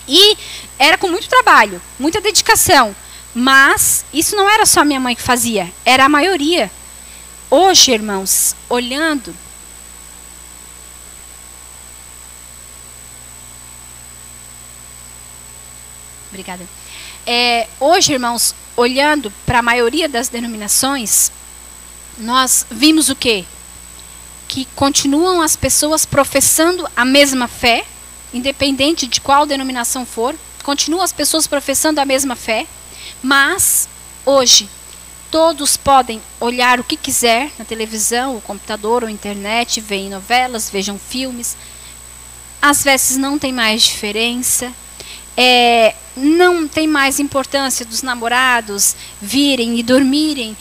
E era com muito trabalho, muita dedicação. Mas isso não era só minha mãe que fazia, era a maioria. Hoje, irmãos, olhando... Obrigada. Hoje, irmãos, olhando para a maioria das denominações, nós vimos o quê? Que continuam as pessoas professando a mesma fé, independente de qual denominação for, continuam as pessoas professando a mesma fé, mas hoje todos podem olhar o que quiser na televisão, o computador ou internet, veem novelas, vejam filmes, as vestes não tem mais diferença, não tem mais importância dos namorados virem e dormirem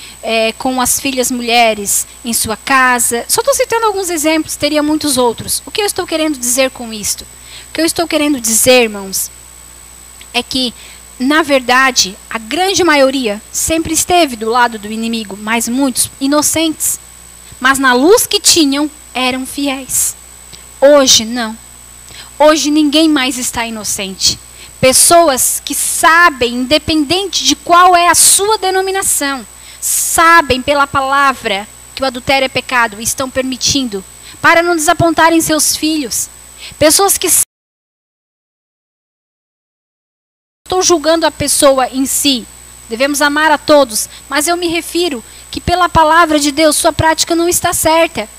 com as filhas mulheres em sua casa. Só estou citando alguns exemplos, teria muitos outros. O que eu estou querendo dizer com isto? O que eu estou querendo dizer, irmãos, é que, na verdade, a grande maioria sempre esteve do lado do inimigo, mas muitos inocentes. Mas na luz que tinham, eram fiéis. Hoje, não. Hoje ninguém mais está inocente. Pessoas que sabem, independente de qual é a sua denominação, sabem pela palavra que o adultério é pecado e estão permitindo, para não desapontarem seus filhos. Pessoas que estou julgando a pessoa em si, devemos amar a todos, mas eu me refiro que pela palavra de Deus sua prática não está certa.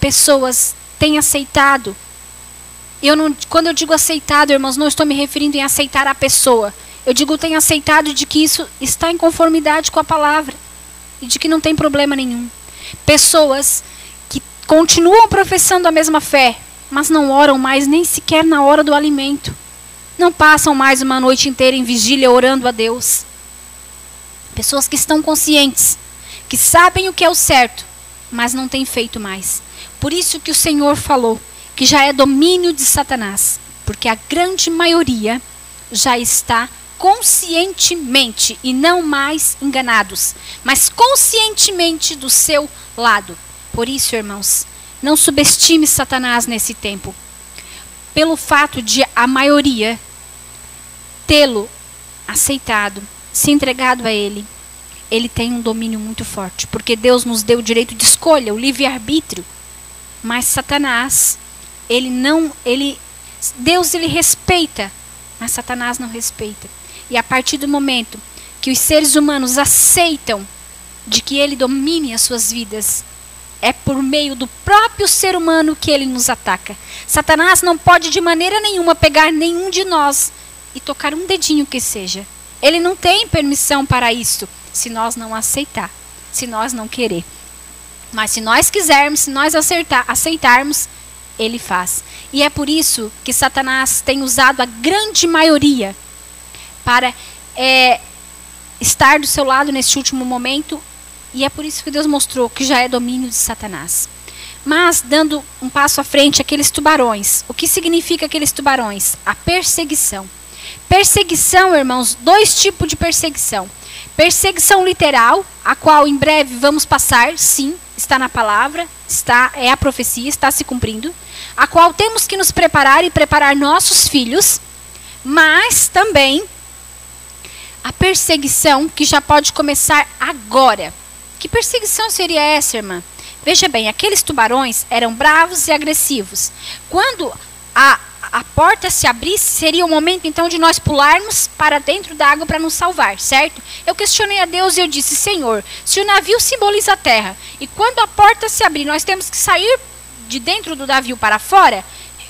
Pessoas têm aceitado. Quando eu digo aceitado, irmãos, não estou me referindo em aceitar a pessoa. Eu digo têm aceitado de que isso está em conformidade com a palavra e de que não tem problema nenhum. Pessoas que continuam professando a mesma fé, mas não oram mais nem sequer na hora do alimento. Não passam mais uma noite inteira em vigília orando a Deus. Pessoas que estão conscientes, que sabem o que é o certo, mas não têm feito mais. Por isso que o Senhor falou que já é domínio de Satanás, porque a grande maioria já está conscientemente, e não mais enganados, mas conscientemente do seu lado. Por isso, irmãos, não subestime Satanás nesse tempo. Pelo fato de a maioria tê-lo aceitado, se entregado a ele, ele tem um domínio muito forte. Porque Deus nos deu o direito de escolha, o livre-arbítrio. Mas Satanás, Deus ele respeita, mas Satanás não respeita. E a partir do momento que os seres humanos aceitam de que ele domine as suas vidas, é por meio do próprio ser humano que ele nos ataca. Satanás não pode de maneira nenhuma pegar nenhum de nós e tocar um dedinho que seja. Ele não tem permissão para isso, se nós não aceitar, se nós não querer. Mas se nós quisermos, se nós aceitarmos, ele faz. E é por isso que Satanás tem usado a grande maioria para estar do seu lado neste último momento. E é por isso que Deus mostrou que já é domínio de Satanás. Mas, dando um passo à frente, aqueles tubarões. O que significa aqueles tubarões? A perseguição. Perseguição, irmãos, dois tipos de perseguição. Perseguição literal, a qual em breve vamos passar, sim, está na palavra, é a profecia, está se cumprindo. A qual temos que nos preparar e preparar nossos filhos. Mas também a perseguição que já pode começar agora. Que perseguição seria essa, irmã? Veja bem, aqueles tubarões eram bravos e agressivos. Quando a porta se abrisse, seria o momento então de nós pularmos para dentro da água para nos salvar, certo? Eu questionei a Deus e eu disse, Senhor, se o navio simboliza a terra, e quando a porta se abrir, nós temos que sair de dentro do navio para fora,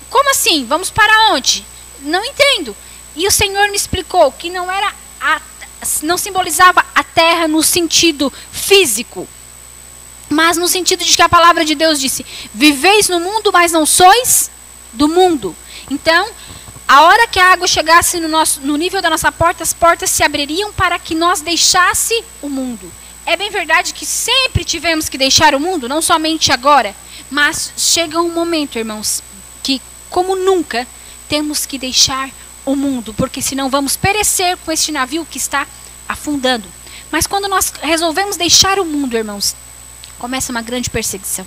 como assim? Vamos para onde? Não entendo. E o Senhor me explicou que não simbolizava a terra no sentido físico, mas no sentido de que a palavra de Deus disse, viveis no mundo, mas não sois do mundo. Então, a hora que a água chegasse no nível da nossa porta, as portas se abririam para que nós deixasse o mundo. É bem verdade que sempre tivemos que deixar o mundo, não somente agora, mas chega um momento, irmãos, que como nunca temos que deixar o mundo, porque senão vamos perecer com este navio que está afundando. Mas quando nós resolvemos deixar o mundo, irmãos, começa uma grande perseguição.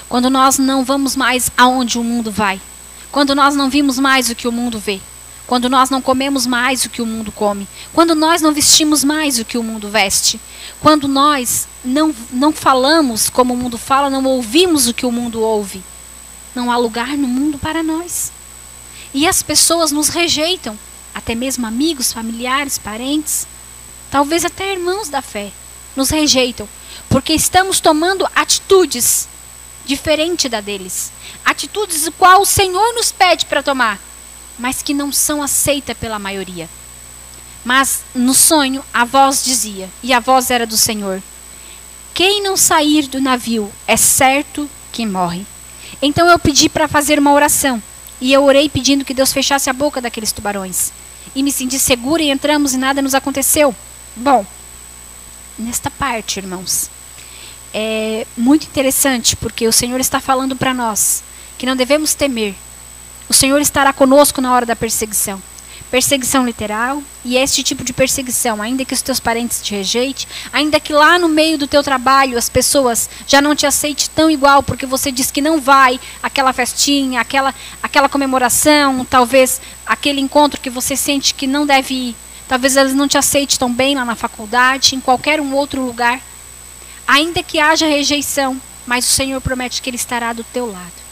Quando nós não vamos mais aonde o mundo vai. Quando nós não vimos mais o que o mundo vê. Quando nós não comemos mais o que o mundo come. Quando nós não vestimos mais o que o mundo veste. Quando nós não falamos como o mundo fala, não ouvimos o que o mundo ouve. Não há lugar no mundo para nós. E as pessoas nos rejeitam. Até mesmo amigos, familiares, parentes. Talvez até irmãos da fé. Nos rejeitam. Porque estamos tomando atitudes diferentes da deles. Atitudes o qual o Senhor nos pede para tomar, mas que não são aceitas pela maioria. Mas no sonho a voz dizia, e a voz era do Senhor, quem não sair do navio é certo que morre. Então eu pedi para fazer uma oração, e eu orei pedindo que Deus fechasse a boca daqueles tubarões. E me senti segura e entramos e nada nos aconteceu. Bom, nesta parte, irmãos, é muito interessante, porque o Senhor está falando para nós que não devemos temer. O Senhor estará conosco na hora da perseguição. Perseguição literal, e este tipo de perseguição, ainda que os teus parentes te rejeitem, ainda que lá no meio do teu trabalho as pessoas já não te aceitem tão igual, porque você diz que não vai, aquela festinha, aquela comemoração, talvez aquele encontro que você sente que não deve ir, talvez eles não te aceitem tão bem lá na faculdade, em qualquer um outro lugar. Ainda que haja rejeição, mas o Senhor promete que Ele estará do teu lado.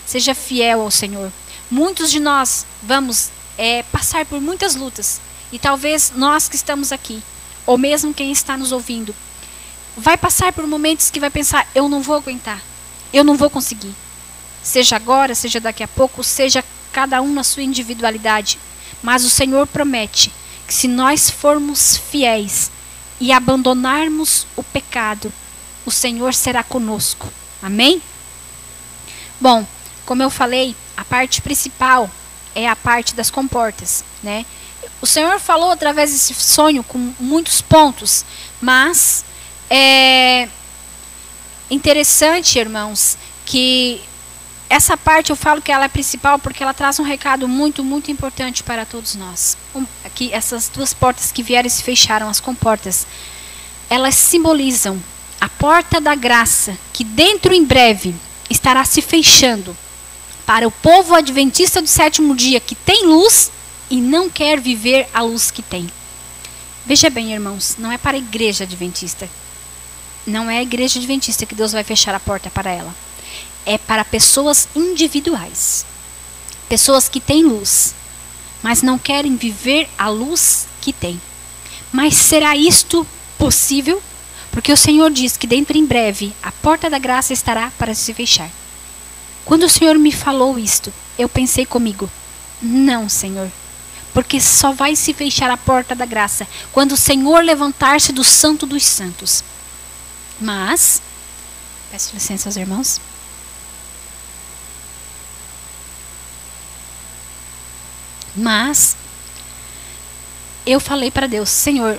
Seja fiel ao Senhor. Muitos de nós vamos passar por muitas lutas. E talvez nós que estamos aqui, ou mesmo quem está nos ouvindo, vai passar por momentos que vai pensar, eu não vou aguentar, eu não vou conseguir. Seja agora, seja daqui a pouco, seja cada um na sua individualidade. Mas o Senhor promete que se nós formos fiéis e abandonarmos o pecado, o Senhor será conosco. Amém? Bom, como eu falei, a parte principal é a parte das comportas, né? O Senhor falou através desse sonho com muitos pontos, mas é interessante, irmãos, que essa parte eu falo que ela é principal porque ela traz um recado muito, muito importante para todos nós. Aqui, essas duas portas que vieram e se fecharam, as comportas, elas simbolizam a porta da graça, que dentro em breve estará se fechando para o povo adventista do sétimo dia, que tem luz e não quer viver a luz que tem. Veja bem, irmãos, não é para a igreja adventista. Não é a igreja adventista que Deus vai fechar a porta para ela. É para pessoas individuais. Pessoas que têm luz, mas não querem viver a luz que tem. Mas será isto possível? Porque o Senhor diz que dentro em breve a porta da graça estará para se fechar. Quando o Senhor me falou isto, eu pensei comigo, não, Senhor, porque só vai se fechar a porta da graça quando o Senhor levantar-se do Santo dos Santos. Mas, peço licença aos irmãos. Mas, eu falei para Deus, Senhor,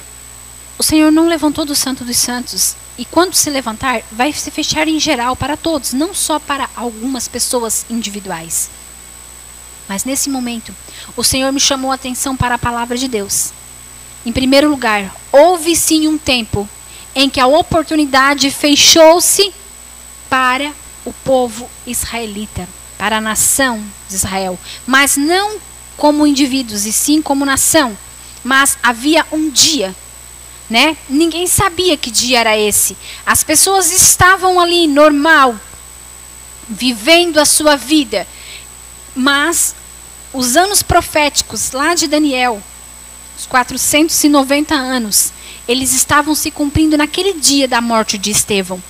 o Senhor não levantou do Santo dos Santos. E quando se levantar, vai se fechar em geral para todos, não só para algumas pessoas individuais. Mas nesse momento, o Senhor me chamou a atenção para a palavra de Deus. Em primeiro lugar, houve sim um tempo em que a oportunidade fechou-se para o povo israelita, para a nação de Israel. Mas não como indivíduos, e sim como nação. Mas havia um dia, né? Ninguém sabia que dia era esse. As pessoas estavam ali normal, vivendo a sua vida. Mas os anos proféticos lá de Daniel, os 490 anos, eles estavam se cumprindo naquele dia da morte de Estevão.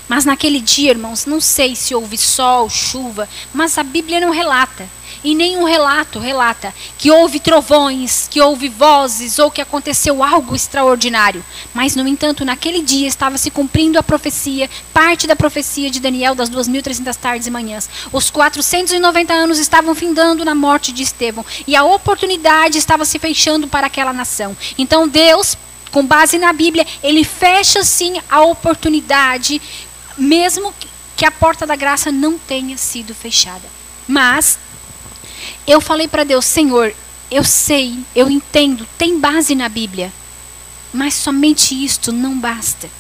Mas naquele dia, irmãos, não sei se houve sol, chuva, mas a Bíblia não relata. E nenhum relato relata que houve trovões, que houve vozes ou que aconteceu algo extraordinário. Mas, no entanto, naquele dia estava se cumprindo a profecia, parte da profecia de Daniel das 2.300 tardes e manhãs. Os 490 anos estavam findando na morte de Estevão e a oportunidade estava se fechando para aquela nação. Então Deus, com base na Bíblia, ele fecha sim a oportunidade, mesmo que a porta da graça não tenha sido fechada. Mas eu falei para Deus, Senhor, eu sei, eu entendo, tem base na Bíblia, mas somente isto não basta.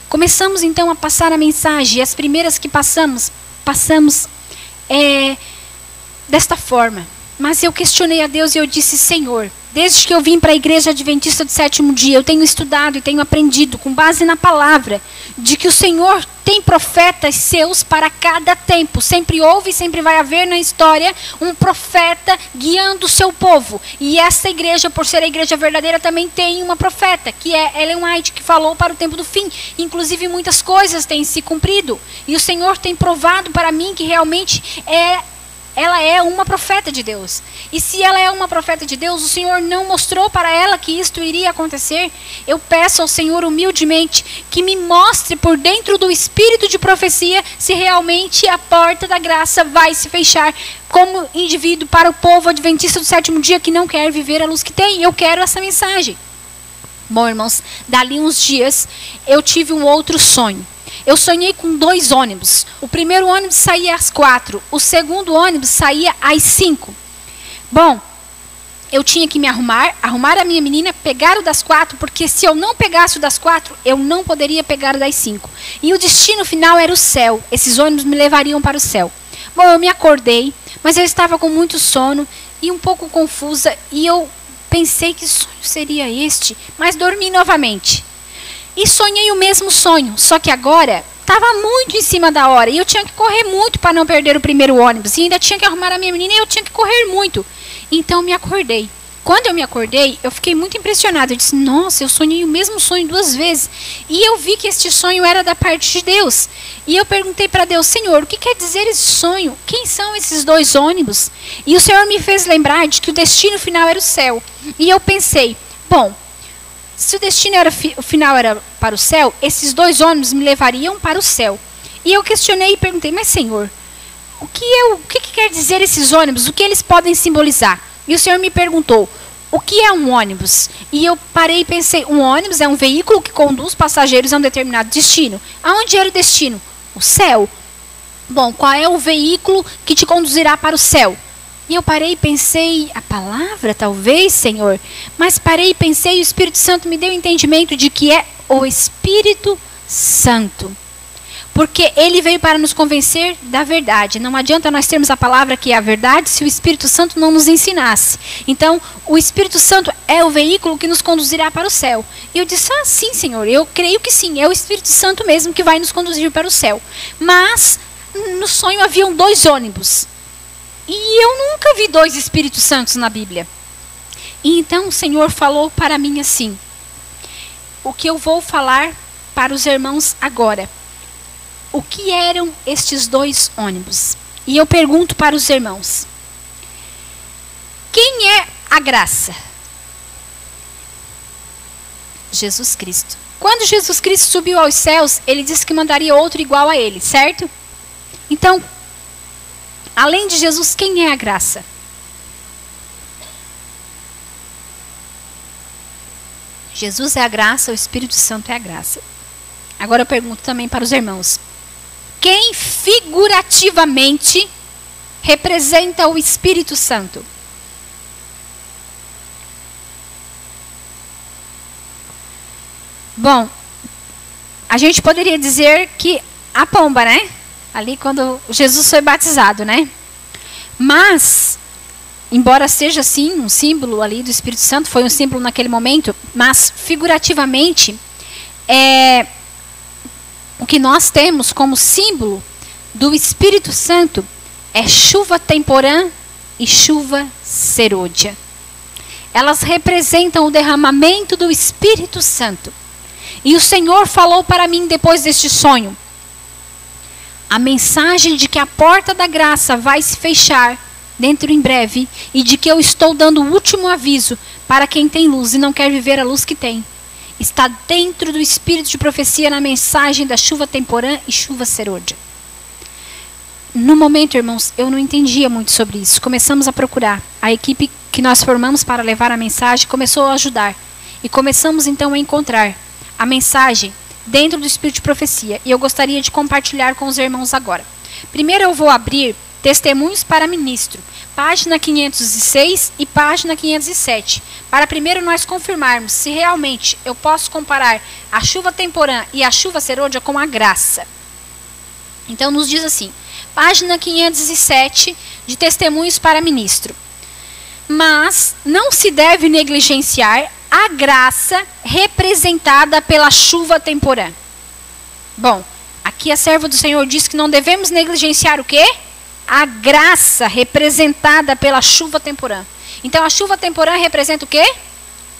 Começamos então a passar a mensagem, e as primeiras que passamos desta forma. Mas eu questionei a Deus e eu disse, Senhor, desde que eu vim para a igreja adventista do sétimo dia, eu tenho estudado e tenho aprendido, com base na palavra, de que o Senhor tem profetas seus para cada tempo. Sempre houve e sempre vai haver na história um profeta guiando o seu povo. E essa igreja, por ser a igreja verdadeira, também tem uma profeta, que é Ellen White, que falou para o tempo do fim. Inclusive muitas coisas têm se cumprido. E o Senhor tem provado para mim que realmente ela é uma profeta de Deus. E se ela é uma profeta de Deus, o Senhor não mostrou para ela que isto iria acontecer. Eu peço ao Senhor humildemente que me mostre por dentro do espírito de profecia se realmente a porta da graça vai se fechar como indivíduo para o povo adventista do sétimo dia que não quer viver a luz que tem. Eu quero essa mensagem. Bom, irmãos, dali uns dias eu tive um outro sonho. Eu sonhei com 2 ônibus. O primeiro ônibus saía às 4. O segundo ônibus saía às 5. Bom, eu tinha que me arrumar a minha menina, pegar o das 4, porque se eu não pegasse o das 4, eu não poderia pegar o das 5. E o destino final era o céu. Esses ônibus me levariam para o céu. Bom, eu me acordei, mas eu estava com muito sono e um pouco confusa. E eu pensei que sonho seria este, mas dormi novamente. E sonhei o mesmo sonho, só que agora estava muito em cima da hora. E eu tinha que correr muito para não perder o primeiro ônibus. E ainda tinha que arrumar a minha menina e eu tinha que correr muito. Então eu me acordei. Quando eu me acordei, eu fiquei muito impressionada. Eu disse, nossa, eu sonhei o mesmo sonho 2 vezes. E eu vi que este sonho era da parte de Deus. E eu perguntei para Deus, Senhor, o que quer dizer esse sonho? Quem são esses 2 ônibus? E o Senhor me fez lembrar de que o destino final era o céu. E eu pensei, bom, se o destino final era para o céu, esses 2 ônibus me levariam para o céu. E eu questionei e perguntei, mas Senhor, o que quer dizer esses ônibus? O que eles podem simbolizar? E o Senhor me perguntou, o que é um ônibus? E eu parei e pensei, um ônibus é um veículo que conduz passageiros a um determinado destino. Aonde era o destino? O céu. Bom, qual é o veículo que te conduzirá para o céu? E eu parei e pensei, a palavra talvez, Senhor, mas parei e pensei e o Espírito Santo me deu o entendimento de que é o Espírito Santo. Porque ele veio para nos convencer da verdade. Não adianta nós termos a palavra que é a verdade se o Espírito Santo não nos ensinasse. Então, o Espírito Santo é o veículo que nos conduzirá para o céu. E eu disse, sim, Senhor, eu creio que sim, é o Espírito Santo mesmo que vai nos conduzir para o céu. Mas, no sonho haviam 2 ônibus. E eu nunca vi 2 Espíritos Santos na Bíblia. E então o Senhor falou para mim assim, o que eu vou falar para os irmãos agora. O que eram estes 2 ônibus? E eu pergunto para os irmãos. Quem é a graça? Jesus Cristo. Quando Jesus Cristo subiu aos céus, ele disse que mandaria outro igual a ele, certo? Então, além de Jesus, quem é a graça? Jesus é a graça, o Espírito Santo é a graça. Agora eu pergunto também para os irmãos. Quem figurativamente representa o Espírito Santo? Bom, a gente poderia dizer que a pomba, né? Ali quando Jesus foi batizado, né? Mas, embora seja sim um símbolo ali do Espírito Santo, foi um símbolo naquele momento, mas figurativamente, o que nós temos como símbolo do Espírito Santo é chuva temporã e chuva serôdia. Elas representam o derramamento do Espírito Santo. E o Senhor falou para mim depois deste sonho, a mensagem de que a porta da graça vai se fechar dentro em breve e de que eu estou dando o último aviso para quem tem luz e não quer viver a luz que tem. Está dentro do espírito de profecia na mensagem da chuva temporã e chuva serôdia. No momento, irmãos, eu não entendia muito sobre isso. Começamos a procurar. A equipe que nós formamos para levar a mensagem começou a ajudar. E começamos então a encontrar a mensagem dentro do espírito de profecia. E eu gostaria de compartilhar com os irmãos agora. Primeiro eu vou abrir Testemunhos para Ministro, página 506 e página 507. Para primeiro nós confirmarmos se realmente eu posso comparar a chuva temporã e a chuva serôdia com a graça. Então nos diz assim, página 507 de Testemunhos para Ministro. Mas não se deve negligenciar a graça representada pela chuva temporã. Bom, aqui a serva do Senhor diz que não devemos negligenciar o quê? A graça representada pela chuva temporã. Então, a chuva temporã representa o quê?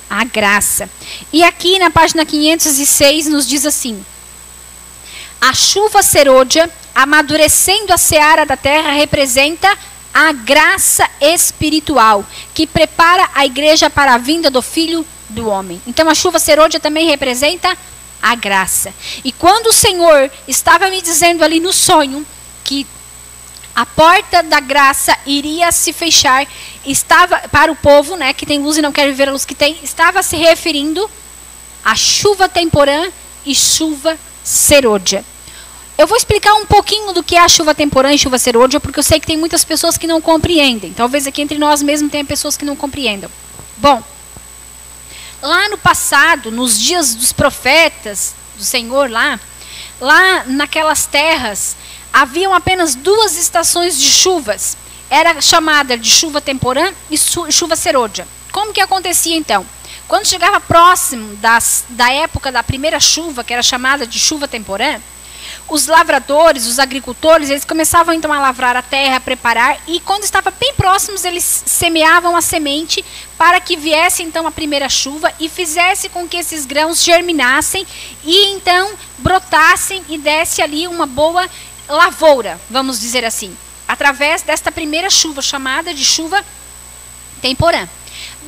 A graça. E aqui na página 506 nos diz assim, a chuva serôdia, amadurecendo a seara da terra, representa a graça espiritual, que prepara a igreja para a vinda do Filho do Homem. Então, a chuva serôdia também representa a graça. E quando o Senhor estava me dizendo ali no sonho, que a porta da graça iria se fechar, estava para o povo, né, que tem luz e não quer viver a luz que tem, estava se referindo a chuva temporã e chuva serôdia. Eu vou explicar um pouquinho do que é a chuva temporã e chuva serôdia, porque eu sei que tem muitas pessoas que não compreendem. Talvez aqui entre nós mesmos tenha pessoas que não compreendam. Bom, lá no passado, nos dias dos profetas do Senhor lá naquelas terras, haviam apenas 2 estações de chuvas. Era chamada de chuva temporã e chuva serôdia. Como que acontecia então? Quando chegava próximo da época da primeira chuva, que era chamada de chuva temporã, os lavradores, os agricultores, eles começavam então a lavrar a terra, a preparar, e quando estava bem próximos, eles semeavam a semente para que viesse então a primeira chuva e fizesse com que esses grãos germinassem e então brotassem e desse ali uma boa lavoura, vamos dizer assim, através desta primeira chuva, chamada de chuva temporã.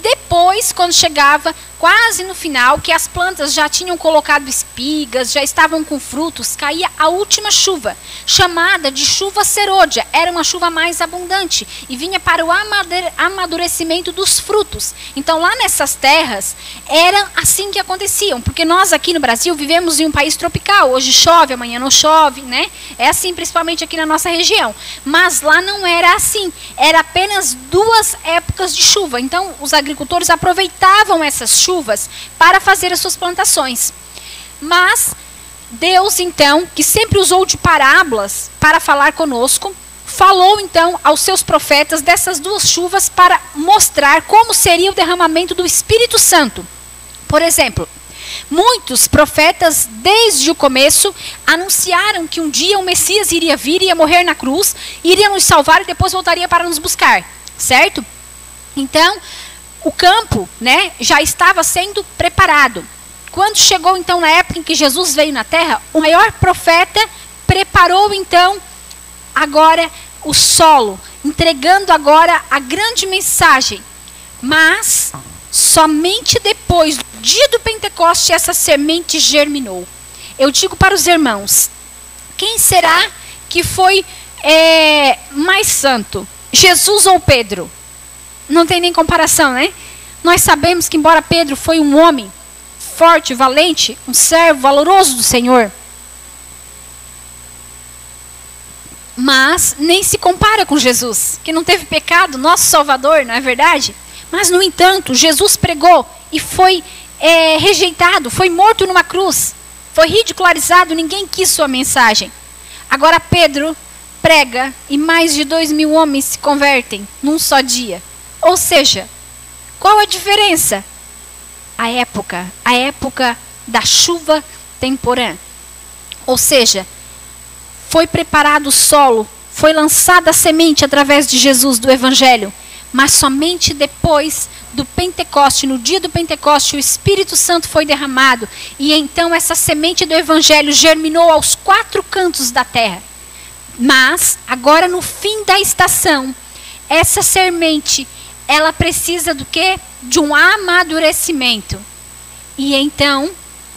Depois, quando chegava quase no final, que as plantas já tinham colocado espigas, já estavam com frutos, caía a última chuva, chamada de chuva serôdia. Era uma chuva mais abundante e vinha para o amadurecimento dos frutos. Então, lá nessas terras, era assim que aconteciam, porque nós aqui no Brasil vivemos em um país tropical. Hoje chove, amanhã não chove, né? É assim, principalmente aqui na nossa região. Mas lá não era assim. Era apenas 2 épocas de chuva. Então, os agricultores aproveitavam essas chuvas para fazer as suas plantações. Mas Deus, então, que sempre usou de parábolas para falar conosco, falou, então, aos seus profetas dessas duas chuvas para mostrar como seria o derramamento do Espírito Santo. Por exemplo, muitos profetas, desde o começo, anunciaram que um dia o Messias iria vir, ia morrer na cruz, iria nos salvar e depois voltaria para nos buscar, certo? Então, o campo, né, já estava sendo preparado. Quando chegou, então, na época em que Jesus veio na terra, o maior profeta preparou, então, agora o solo, entregando agora a grande mensagem. Mas, somente depois do dia do Pentecoste, essa semente germinou. Eu digo para os irmãos, quem será que foi mais santo? Jesus ou Pedro? Não tem nem comparação, né? Nós sabemos que, embora Pedro foi um homem forte, valente, um servo valoroso do Senhor, mas nem se compara com Jesus, que não teve pecado, nosso Salvador, não é verdade? Mas, no entanto, Jesus pregou e foi rejeitado, foi morto numa cruz, foi ridicularizado, ninguém quis sua mensagem. Agora Pedro prega e mais de 2.000 homens se convertem num só dia. Ou seja, qual a diferença? A época da chuva temporã. Ou seja, foi preparado o solo, foi lançada a semente através de Jesus, do Evangelho, mas somente depois do Pentecoste, no dia do Pentecoste, o Espírito Santo foi derramado, e então essa semente do Evangelho germinou aos 4 cantos da terra. Mas, agora no fim da estação, essa semente, ela precisa do quê? De um amadurecimento. E então,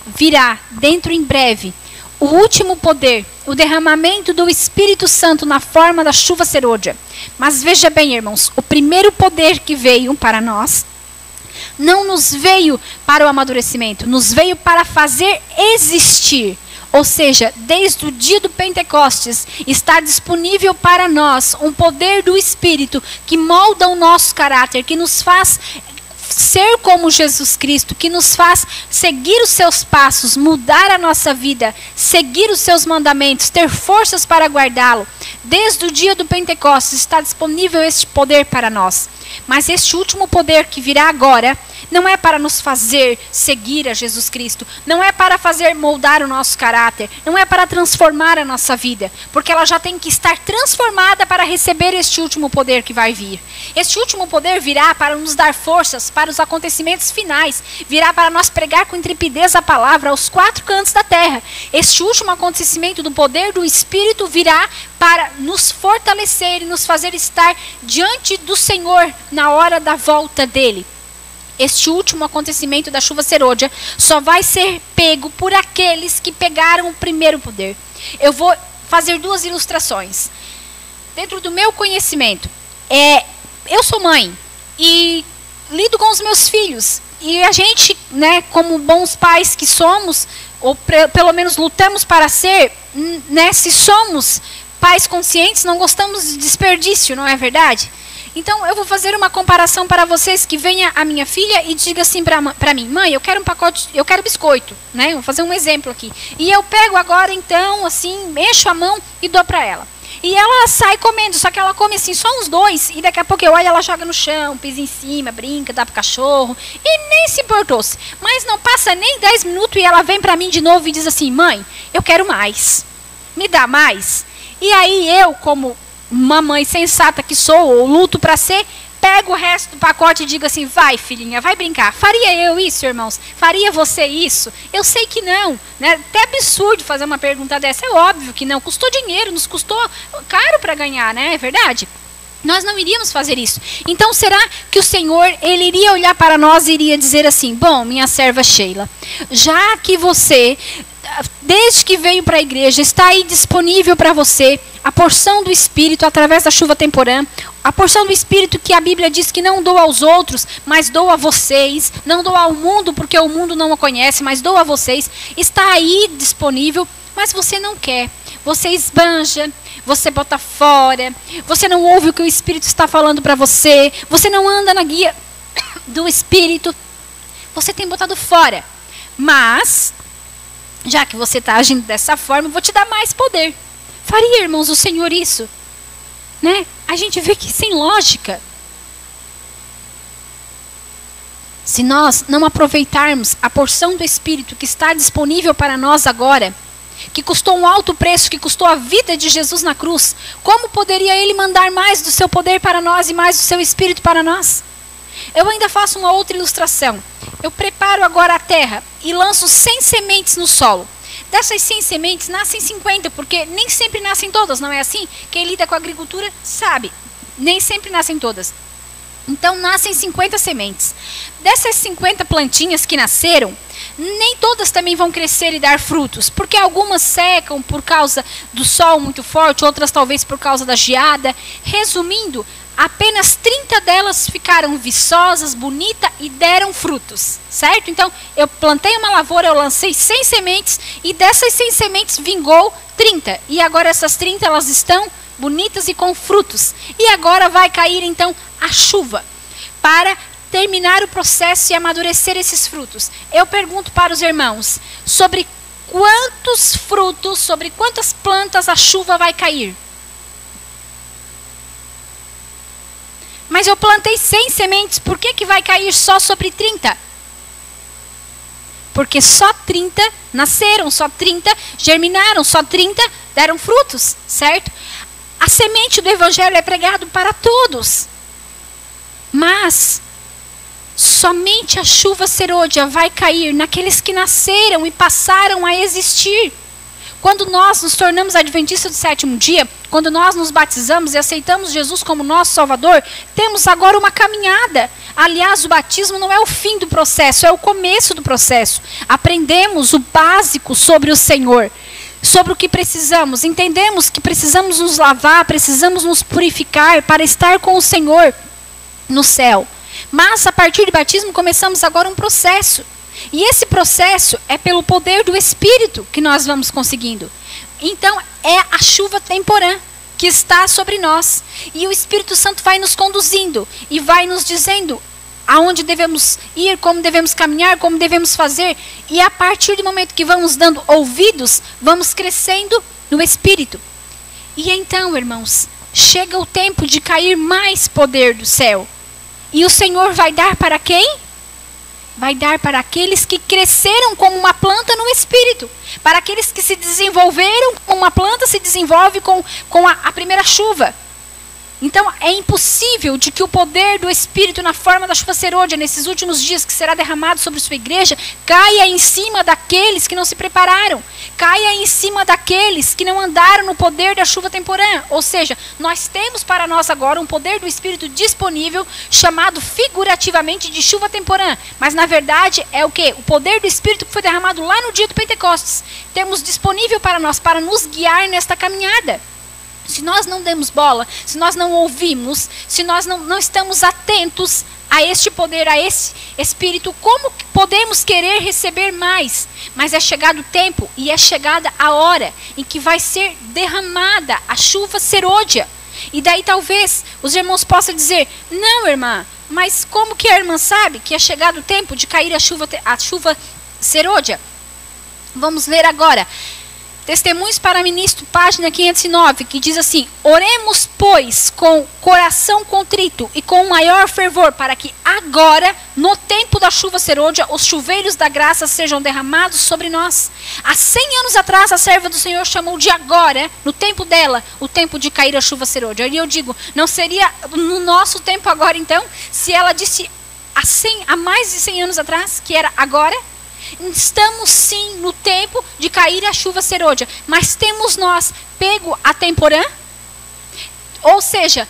virá dentro em breve o último poder, o derramamento do Espírito Santo na forma da chuva serôdia. Mas veja bem, irmãos, o primeiro poder que veio para nós, não nos veio para o amadurecimento, nos veio para fazer existir. Ou seja, desde o dia do Pentecostes, está disponível para nós um poder do Espírito que molda o nosso caráter, que nos faz ser como Jesus Cristo, que nos faz seguir os seus passos, mudar a nossa vida, seguir os seus mandamentos, ter forças para guardá-lo. Desde o dia do Pentecostes está disponível este poder para nós. Mas este último poder que virá agora, não é para nos fazer seguir a Jesus Cristo, não é para fazer moldar o nosso caráter, não é para transformar a nossa vida, porque ela já tem que estar transformada para receber este último poder que vai vir. Este último poder virá para nos dar forças para os acontecimentos finais, virá para nós pregar com intrepidez a palavra aos 4 cantos da terra. Este último acontecimento do poder do Espírito virá para nos fortalecer e nos fazer estar diante do Senhor na hora da volta dele. Este último acontecimento da chuva serôdia só vai ser pego por aqueles que pegaram o primeiro poder. Eu vou fazer 2 ilustrações. Dentro do meu conhecimento, eu sou mãe e lido com os meus filhos. E a gente, né, como bons pais que somos, ou pelo menos lutamos para ser, né, se somos pais conscientes, não gostamos de desperdício, não é verdade? Então, eu vou fazer uma comparação para vocês, que venha a minha filha e diga assim para mim: mãe, eu quero um pacote, eu quero biscoito, né? Vou fazer um exemplo aqui. E eu pego agora, então, assim, encho a mão e dou para ela. E ela sai comendo, só que ela come assim, só uns 2, e daqui a pouco eu olho, ela joga no chão, pisa em cima, brinca, dá pro cachorro, e nem se importou-se. Mas não passa nem 10 minutos e ela vem para mim de novo e diz assim: mãe, eu quero mais, me dá mais. E aí eu, como uma mãe sensata que sou, ou luto para ser, pego o resto do pacote e digo assim: vai, filhinha, vai brincar. Faria eu isso, irmãos? Faria você isso? Eu sei que não, né? Até absurdo fazer uma pergunta dessa, é óbvio que não. Custou dinheiro, nos custou caro para ganhar, né? É verdade? Nós não iríamos fazer isso. Então, será que o Senhor, Ele iria olhar para nós e iria dizer assim: bom, minha serva Sheila, já que você, desde que veio para a igreja, está aí disponível para você a porção do Espírito através da chuva temporã, a porção do Espírito que a Bíblia diz que não doa aos outros, mas doa a vocês, não doa ao mundo porque o mundo não o conhece, mas doa a vocês, está aí disponível, mas você não quer, você esbanja, você bota fora, você não ouve o que o Espírito está falando para você, você não anda na guia do Espírito, você tem botado fora. Mas já que você está agindo dessa forma, eu vou te dar mais poder. Faria, irmãos, o Senhor isso? Né? A gente vê que sem lógica. Se nós não aproveitarmos a porção do Espírito que está disponível para nós agora, que custou um alto preço, que custou a vida de Jesus na cruz, como poderia Ele mandar mais do seu poder para nós e mais do seu Espírito para nós? Eu ainda faço uma outra ilustração. Eu preparo agora a terra e lanço 100 sementes no solo. Dessas 100 sementes, nascem 50, porque nem sempre nascem todas, não é assim? Quem lida com a agricultura sabe, nem sempre nascem todas. Então, nascem 50 sementes. Dessas 50 plantinhas que nasceram, nem todas também vão crescer e dar frutos, porque algumas secam por causa do sol muito forte, outras talvez por causa da geada. Resumindo, apenas 30 delas ficaram viçosas, bonitas e deram frutos, certo? Então, eu plantei uma lavoura, eu lancei 100 sementes e dessas 100 sementes vingou 30. E agora essas 30 elas estão bonitas e com frutos. E agora vai cair então a chuva para terminar o processo e amadurecer esses frutos. Eu pergunto para os irmãos, sobre quantos frutos, sobre quantas plantas a chuva vai cair? Mas eu plantei 100 sementes, por que vai cair só sobre 30? Porque só 30 nasceram, só 30 germinaram, só 30 deram frutos, certo? A semente do Evangelho é pregado para todos. Mas somente a chuva serôdia vai cair naqueles que nasceram e passaram a existir. Quando nós nos tornamos adventistas do sétimo dia, quando nós nos batizamos e aceitamos Jesus como nosso Salvador, temos agora uma caminhada. Aliás, o batismo não é o fim do processo, é o começo do processo. Aprendemos o básico sobre o Senhor, sobre o que precisamos. Entendemos que precisamos nos lavar, precisamos nos purificar para estar com o Senhor no céu. Mas a partir do batismo começamos agora um processo. E esse processo é pelo poder do Espírito que nós vamos conseguindo. Então é a chuva temporã que está sobre nós. E o Espírito Santo vai nos conduzindo e vai nos dizendo aonde devemos ir, como devemos caminhar, como devemos fazer. E a partir do momento que vamos dando ouvidos, vamos crescendo no Espírito. E então, irmãos, chega o tempo de cair mais poder do céu. E o Senhor vai dar para quem? Vai dar para aqueles que cresceram como uma planta no Espírito. Para aqueles que se desenvolveram como uma planta se desenvolve com a primeira chuva. Então, é impossível de que o poder do Espírito na forma da chuva serôdia, nesses últimos dias que será derramado sobre sua igreja, caia em cima daqueles que não se prepararam. Caia em cima daqueles que não andaram no poder da chuva temporã. Ou seja, nós temos para nós agora um poder do Espírito disponível, chamado figurativamente de chuva temporã. Mas, na verdade, é o quê? O poder do Espírito que foi derramado lá no dia do Pentecostes. Temos disponível para nós, para nos guiar nesta caminhada. Se nós não demos bola, se nós não ouvimos, se nós não estamos atentos a este poder, a esse Espírito, como podemos querer receber mais? Mas é chegado o tempo e é chegada a hora em que vai ser derramada a chuva serôdia. E daí talvez os irmãos possam dizer, não, irmã, mas como que a irmã sabe que é chegado o tempo de cair a chuva serôdia? Vamos ler agora. Testemunhos para Ministro, página 509, que diz assim: oremos, pois, com coração contrito e com maior fervor, para que agora, no tempo da chuva serôdia, os chuveiros da graça sejam derramados sobre nós. Há 100 anos atrás, a serva do Senhor chamou de agora, no tempo dela, o tempo de cair a chuva serôdia. E eu digo, não seria no nosso tempo agora, então, se ela disse há mais de 100 anos atrás, que era agora? Estamos sim no tempo de cair a chuva serôdia, mas temos nós pego a temporã? Ou seja,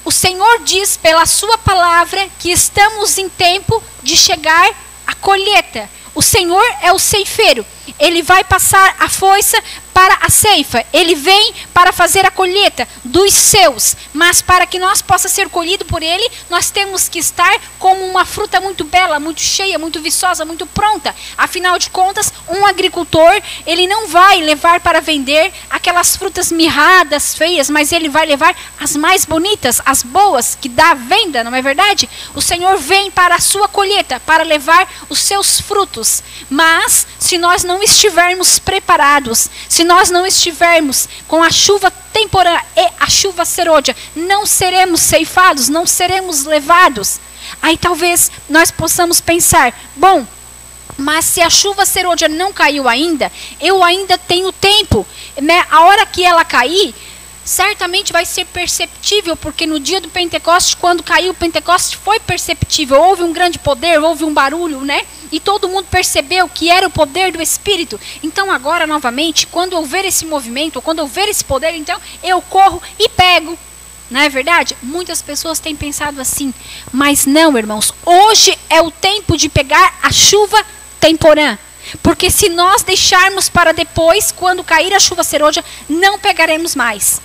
o Senhor diz pela sua palavra que estamos em tempo de chegar à colheita. O Senhor é o ceifeiro, Ele vai passar a foice para a ceifa, ele vem para fazer a colheita dos seus, mas para que nós possa ser colhido por ele, nós temos que estar como uma fruta muito bela, muito cheia, muito viçosa, muito pronta. Afinal de contas, um agricultor, ele não vai levar para vender aquelas frutas mirradas, feias, mas ele vai levar as mais bonitas, as boas, que dá venda, não é verdade? O Senhor vem para a sua colheita, para levar os seus frutos. Mas, se nós não estivermos preparados, se nós não estivermos com a chuva temporã e a chuva serôdia, não seremos ceifados, não seremos levados. Aí talvez nós possamos pensar, bom, mas se a chuva serôdia não caiu ainda, eu ainda tenho tempo, né? A hora que ela cair, certamente vai ser perceptível, porque no dia do Pentecoste, quando caiu o Pentecoste, foi perceptível, houve um grande poder, houve um barulho, né? E todo mundo percebeu que era o poder do Espírito. Então agora, novamente, quando eu ver esse movimento, quando eu ver esse poder, então eu corro e pego. Não é verdade? Muitas pessoas têm pensado assim, mas não, irmãos, hoje é o tempo de pegar a chuva temporã. Porque se nós deixarmos para depois, quando cair a chuva serôdia, não pegaremos mais.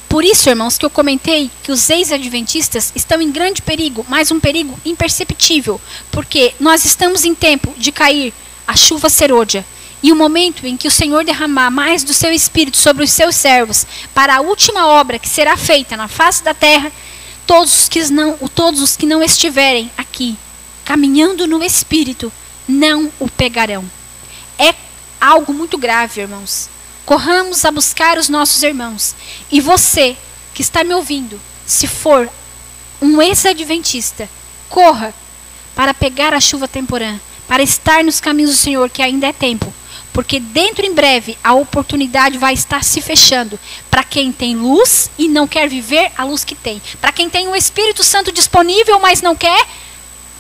Por isso, irmãos, que eu comentei que os ex-adventistas estão em grande perigo, mas um perigo imperceptível, porque nós estamos em tempo de cair a chuva serôdia, e o momento em que o Senhor derramar mais do seu Espírito sobre os seus servos, para a última obra que será feita na face da terra, todos os que não estiverem aqui, caminhando no Espírito, não o pegarão. É algo muito grave, irmãos. Corramos a buscar os nossos irmãos. E você, que está me ouvindo, se for um ex-adventista, corra para pegar a chuva temporã, para estar nos caminhos do Senhor, que ainda é tempo. Porque dentro em breve a oportunidade vai estar se fechando para quem tem luz e não quer viver a luz que tem. Para quem tem o Espírito Santo disponível, mas não quer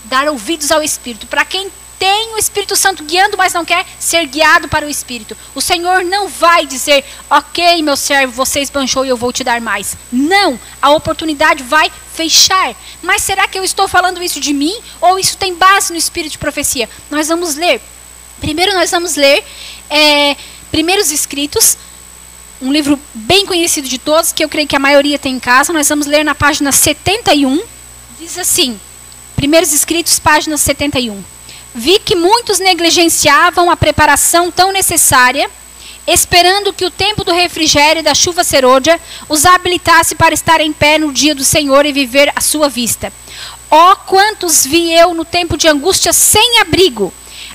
dar ouvidos ao Espírito. Para quem tem o Espírito Santo guiando, mas não quer ser guiado para o Espírito. O Senhor não vai dizer, ok, meu servo, você esbanjou e eu vou te dar mais. Não, a oportunidade vai fechar. Mas será que eu estou falando isso de mim? Ou isso tem base no Espírito de profecia? Nós vamos ler. Primeiro nós vamos ler Primeiros Escritos, um livro bem conhecido de todos, que eu creio que a maioria tem em casa. Nós vamos ler na página 71. Diz assim, Primeiros Escritos, página 71. Vi que muitos negligenciavam a preparação tão necessária, esperando que o tempo do refrigério e da chuva serôdia os habilitasse para estar em pé no dia do Senhor e viver à sua vista. Ó, quantos vi eu no tempo de angústia sem abrigo!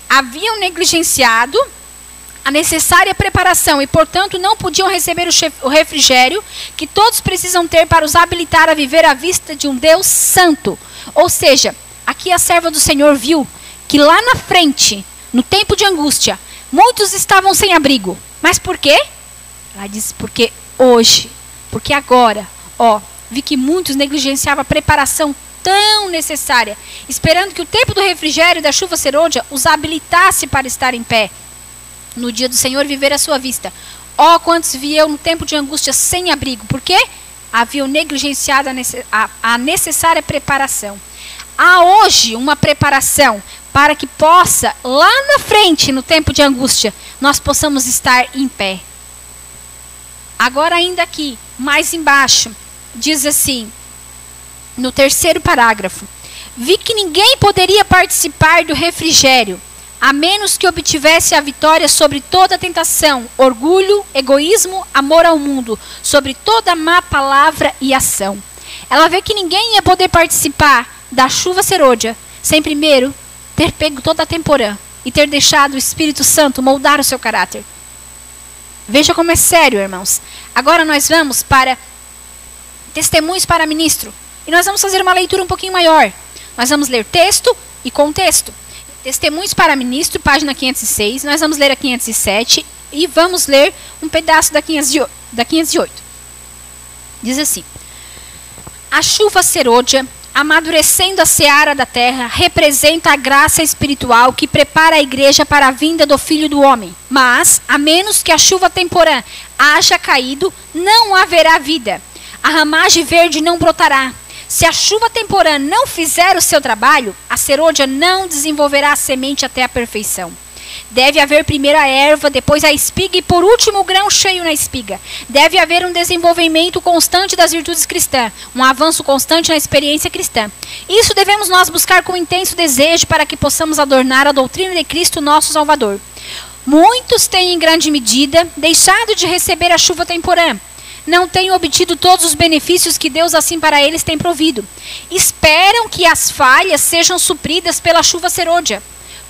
Haviam negligenciado a necessária preparação e, portanto, não podiam receber o refrigério que todos precisam ter para os habilitar a viver à vista de um Deus santo. Ou seja, aqui a serva do Senhor viu que lá na frente, no tempo de angústia, muitos estavam sem abrigo. Mas por quê? Ela diz, porque hoje, porque agora, vi que muitos negligenciavam a preparação tão necessária, esperando que o tempo do refrigério e da chuva serôdia os habilitasse para estar em pé no dia do Senhor viver à sua vista. Ó, quantos vi eu no tempo de angústia sem abrigo. Por quê? Haviam negligenciado a necessária preparação. Há hoje uma preparação para que possa, lá na frente, no tempo de angústia, nós possamos estar em pé. Agora ainda aqui, mais embaixo, diz assim, no terceiro parágrafo, vi que ninguém poderia participar do refrigério, a menos que obtivesse a vitória sobre toda tentação, orgulho, egoísmo, amor ao mundo, sobre toda má palavra e ação. Ela vê que ninguém ia poder participar da chuva serôdia, sem primeiro ter pego toda a temporã e ter deixado o Espírito Santo moldar o seu caráter. Veja como é sério, irmãos. Agora nós vamos para Testemunhos para Ministro. E nós vamos fazer uma leitura um pouquinho maior. Nós vamos ler texto e contexto. Testemunhos para Ministro, página 506. Nós vamos ler a 507 e vamos ler um pedaço da 508. Diz assim: a chuva serôdia, amadurecendo a seara da terra, representa a graça espiritual que prepara a igreja para a vinda do Filho do Homem. Mas, a menos que a chuva temporã haja caído, não haverá vida. A ramagem verde não brotará. Se a chuva temporã não fizer o seu trabalho, a serôdia não desenvolverá a semente até a perfeição. Deve haver primeiro a erva, depois a espiga e por último o grão cheio na espiga. Deve haver um desenvolvimento constante das virtudes cristãs, um avanço constante na experiência cristã. Isso devemos nós buscar com intenso desejo para que possamos adornar a doutrina de Cristo nosso Salvador. Muitos têm em grande medida deixado de receber a chuva temporã. Não têm obtido todos os benefícios que Deus assim para eles tem provido. Esperam que as falhas sejam supridas pela chuva serôdia.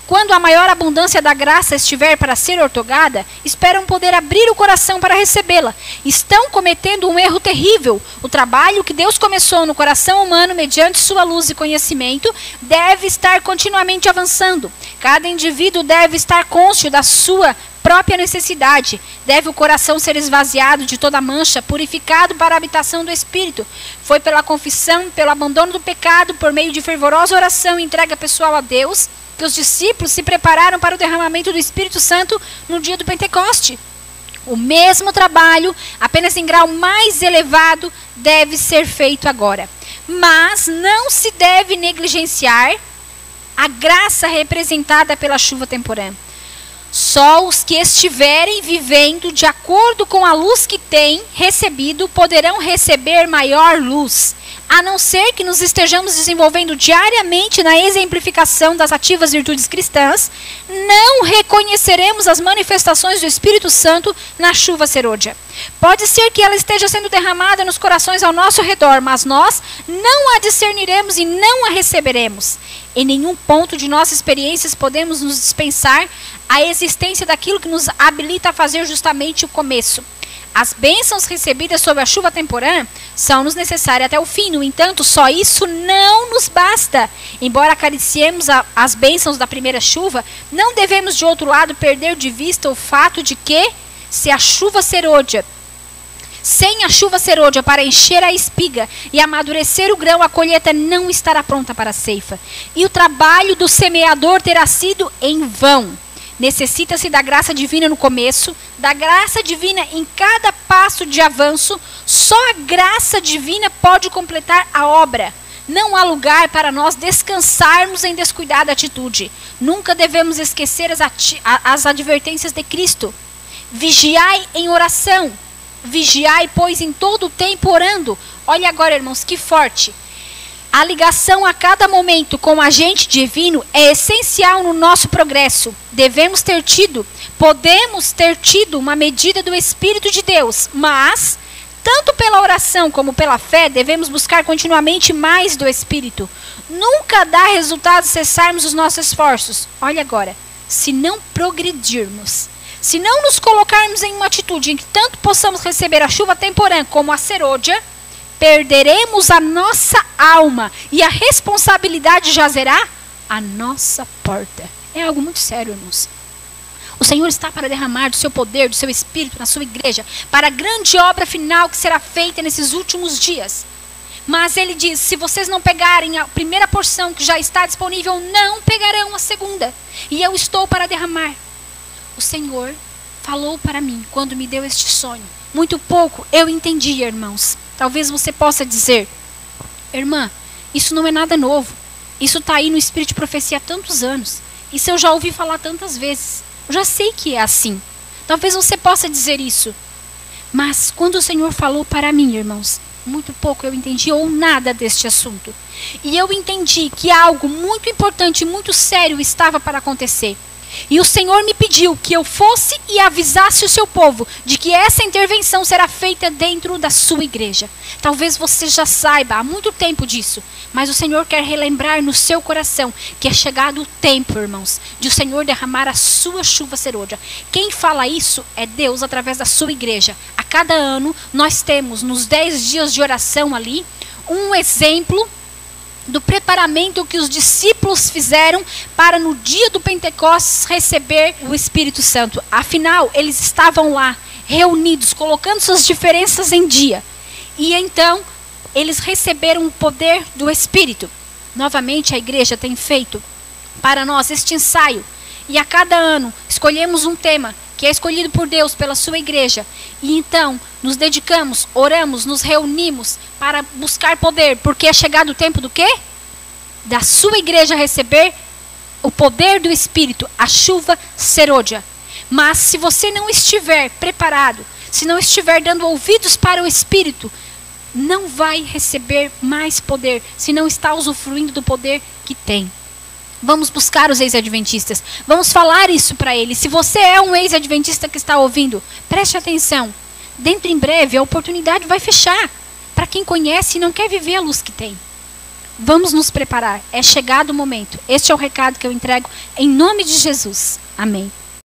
Quando a maior abundância da graça estiver para ser ortogada, esperam poder abrir o coração para recebê-la. Estão cometendo um erro terrível. O trabalho que Deus começou no coração humano mediante sua luz e conhecimento deve estar continuamente avançando. Cada indivíduo deve estar cônscio da sua própria necessidade. Deve o coração ser esvaziado de toda mancha, purificado para a habitação do Espírito. Foi pela confissão, pelo abandono do pecado, por meio de fervorosa oração e entrega pessoal a Deus, que os discípulos se prepararam para o derramamento do Espírito Santo no dia do Pentecoste. O mesmo trabalho, apenas em grau mais elevado, deve ser feito agora. Mas não se deve negligenciar a graça representada pela chuva temporã. Só os que estiverem vivendo de acordo com a luz que têm recebido poderão receber maior luz. A não ser que nos estejamos desenvolvendo diariamente na exemplificação das ativas virtudes cristãs, não reconheceremos as manifestações do Espírito Santo na chuva serôdia. Pode ser que ela esteja sendo derramada nos corações ao nosso redor, mas nós não a discerniremos e não a receberemos. Em nenhum ponto de nossas experiências podemos nos dispensar a existência daquilo que nos habilita a fazer justamente o começo. As bênçãos recebidas sob a chuva temporã são-nos necessárias até o fim. No entanto, só isso não nos basta. Embora acariciemos as bênçãos da primeira chuva, não devemos, de outro lado, perder de vista o fato de que, sem a chuva serôdia para encher a espiga e amadurecer o grão, a colheita não estará pronta para a ceifa. E o trabalho do semeador terá sido em vão. Necessita-se da graça divina no começo, da graça divina em cada passo de avanço. Só a graça divina pode completar a obra. Não há lugar para nós descansarmos em descuidada atitude. Nunca devemos esquecer as advertências de Cristo. Vigiai em oração. Vigiai, pois, em todo o tempo orando. Olha agora, irmãos, que forte. A ligação a cada momento com o agente divino é essencial no nosso progresso. Podemos ter tido uma medida do Espírito de Deus, mas, tanto pela oração como pela fé, devemos buscar continuamente mais do Espírito. Nunca dá resultado cessarmos os nossos esforços. Olha agora, se não progredirmos, se não nos colocarmos em uma atitude em que tanto possamos receber a chuva temporã como a serôdia, perderemos a nossa alma e a responsabilidade jazerá à nossa porta. É algo muito sério, irmãos. O Senhor está para derramar do seu poder, do seu Espírito na sua igreja, para a grande obra final que será feita nesses últimos dias. Mas ele diz, se vocês não pegarem a primeira porção que já está disponível, não pegarão a segunda. E eu estou para derramar. O Senhor falou para mim quando me deu este sonho. Muito pouco eu entendi, irmãos. Talvez você possa dizer, irmã, isso não é nada novo. Isso está aí no Espírito de Profecia há tantos anos. Isso eu já ouvi falar tantas vezes. Eu já sei que é assim. Talvez você possa dizer isso. Mas quando o Senhor falou para mim, irmãos, muito pouco eu entendi ou nada deste assunto. E eu entendi que algo muito importante e muito sério estava para acontecer. E o Senhor me pediu que eu fosse e avisasse o seu povo de que essa intervenção será feita dentro da sua igreja. Talvez você já saiba há muito tempo disso, mas o Senhor quer relembrar no seu coração que é chegado o tempo, irmãos, de o Senhor derramar a sua chuva serôdia. Quem fala isso é Deus através da sua igreja. A cada ano nós temos nos 10 dias de oração ali um exemplo do preparamento que os discípulos fizeram para no dia do Pentecostes receber o Espírito Santo. Afinal, eles estavam lá, reunidos, colocando suas diferenças em dia. E então, eles receberam o poder do Espírito. Novamente, a igreja tem feito para nós este ensaio. E a cada ano, escolhemos um tema que é escolhido por Deus pela sua igreja. E então, nos dedicamos, oramos, nos reunimos para buscar poder. Porque é chegado o tempo do quê? Da sua igreja receber o poder do Espírito, a chuva serôdia. Mas se você não estiver preparado, se não estiver dando ouvidos para o Espírito, não vai receber mais poder, se não está usufruindo do poder que tem. Vamos buscar os ex-adventistas, vamos falar isso para eles. Se você é um ex-adventista que está ouvindo, preste atenção. Dentro em breve a oportunidade vai fechar para quem conhece e não quer viver a luz que tem. Vamos nos preparar, é chegado o momento. Este é o recado que eu entrego em nome de Jesus. Amém.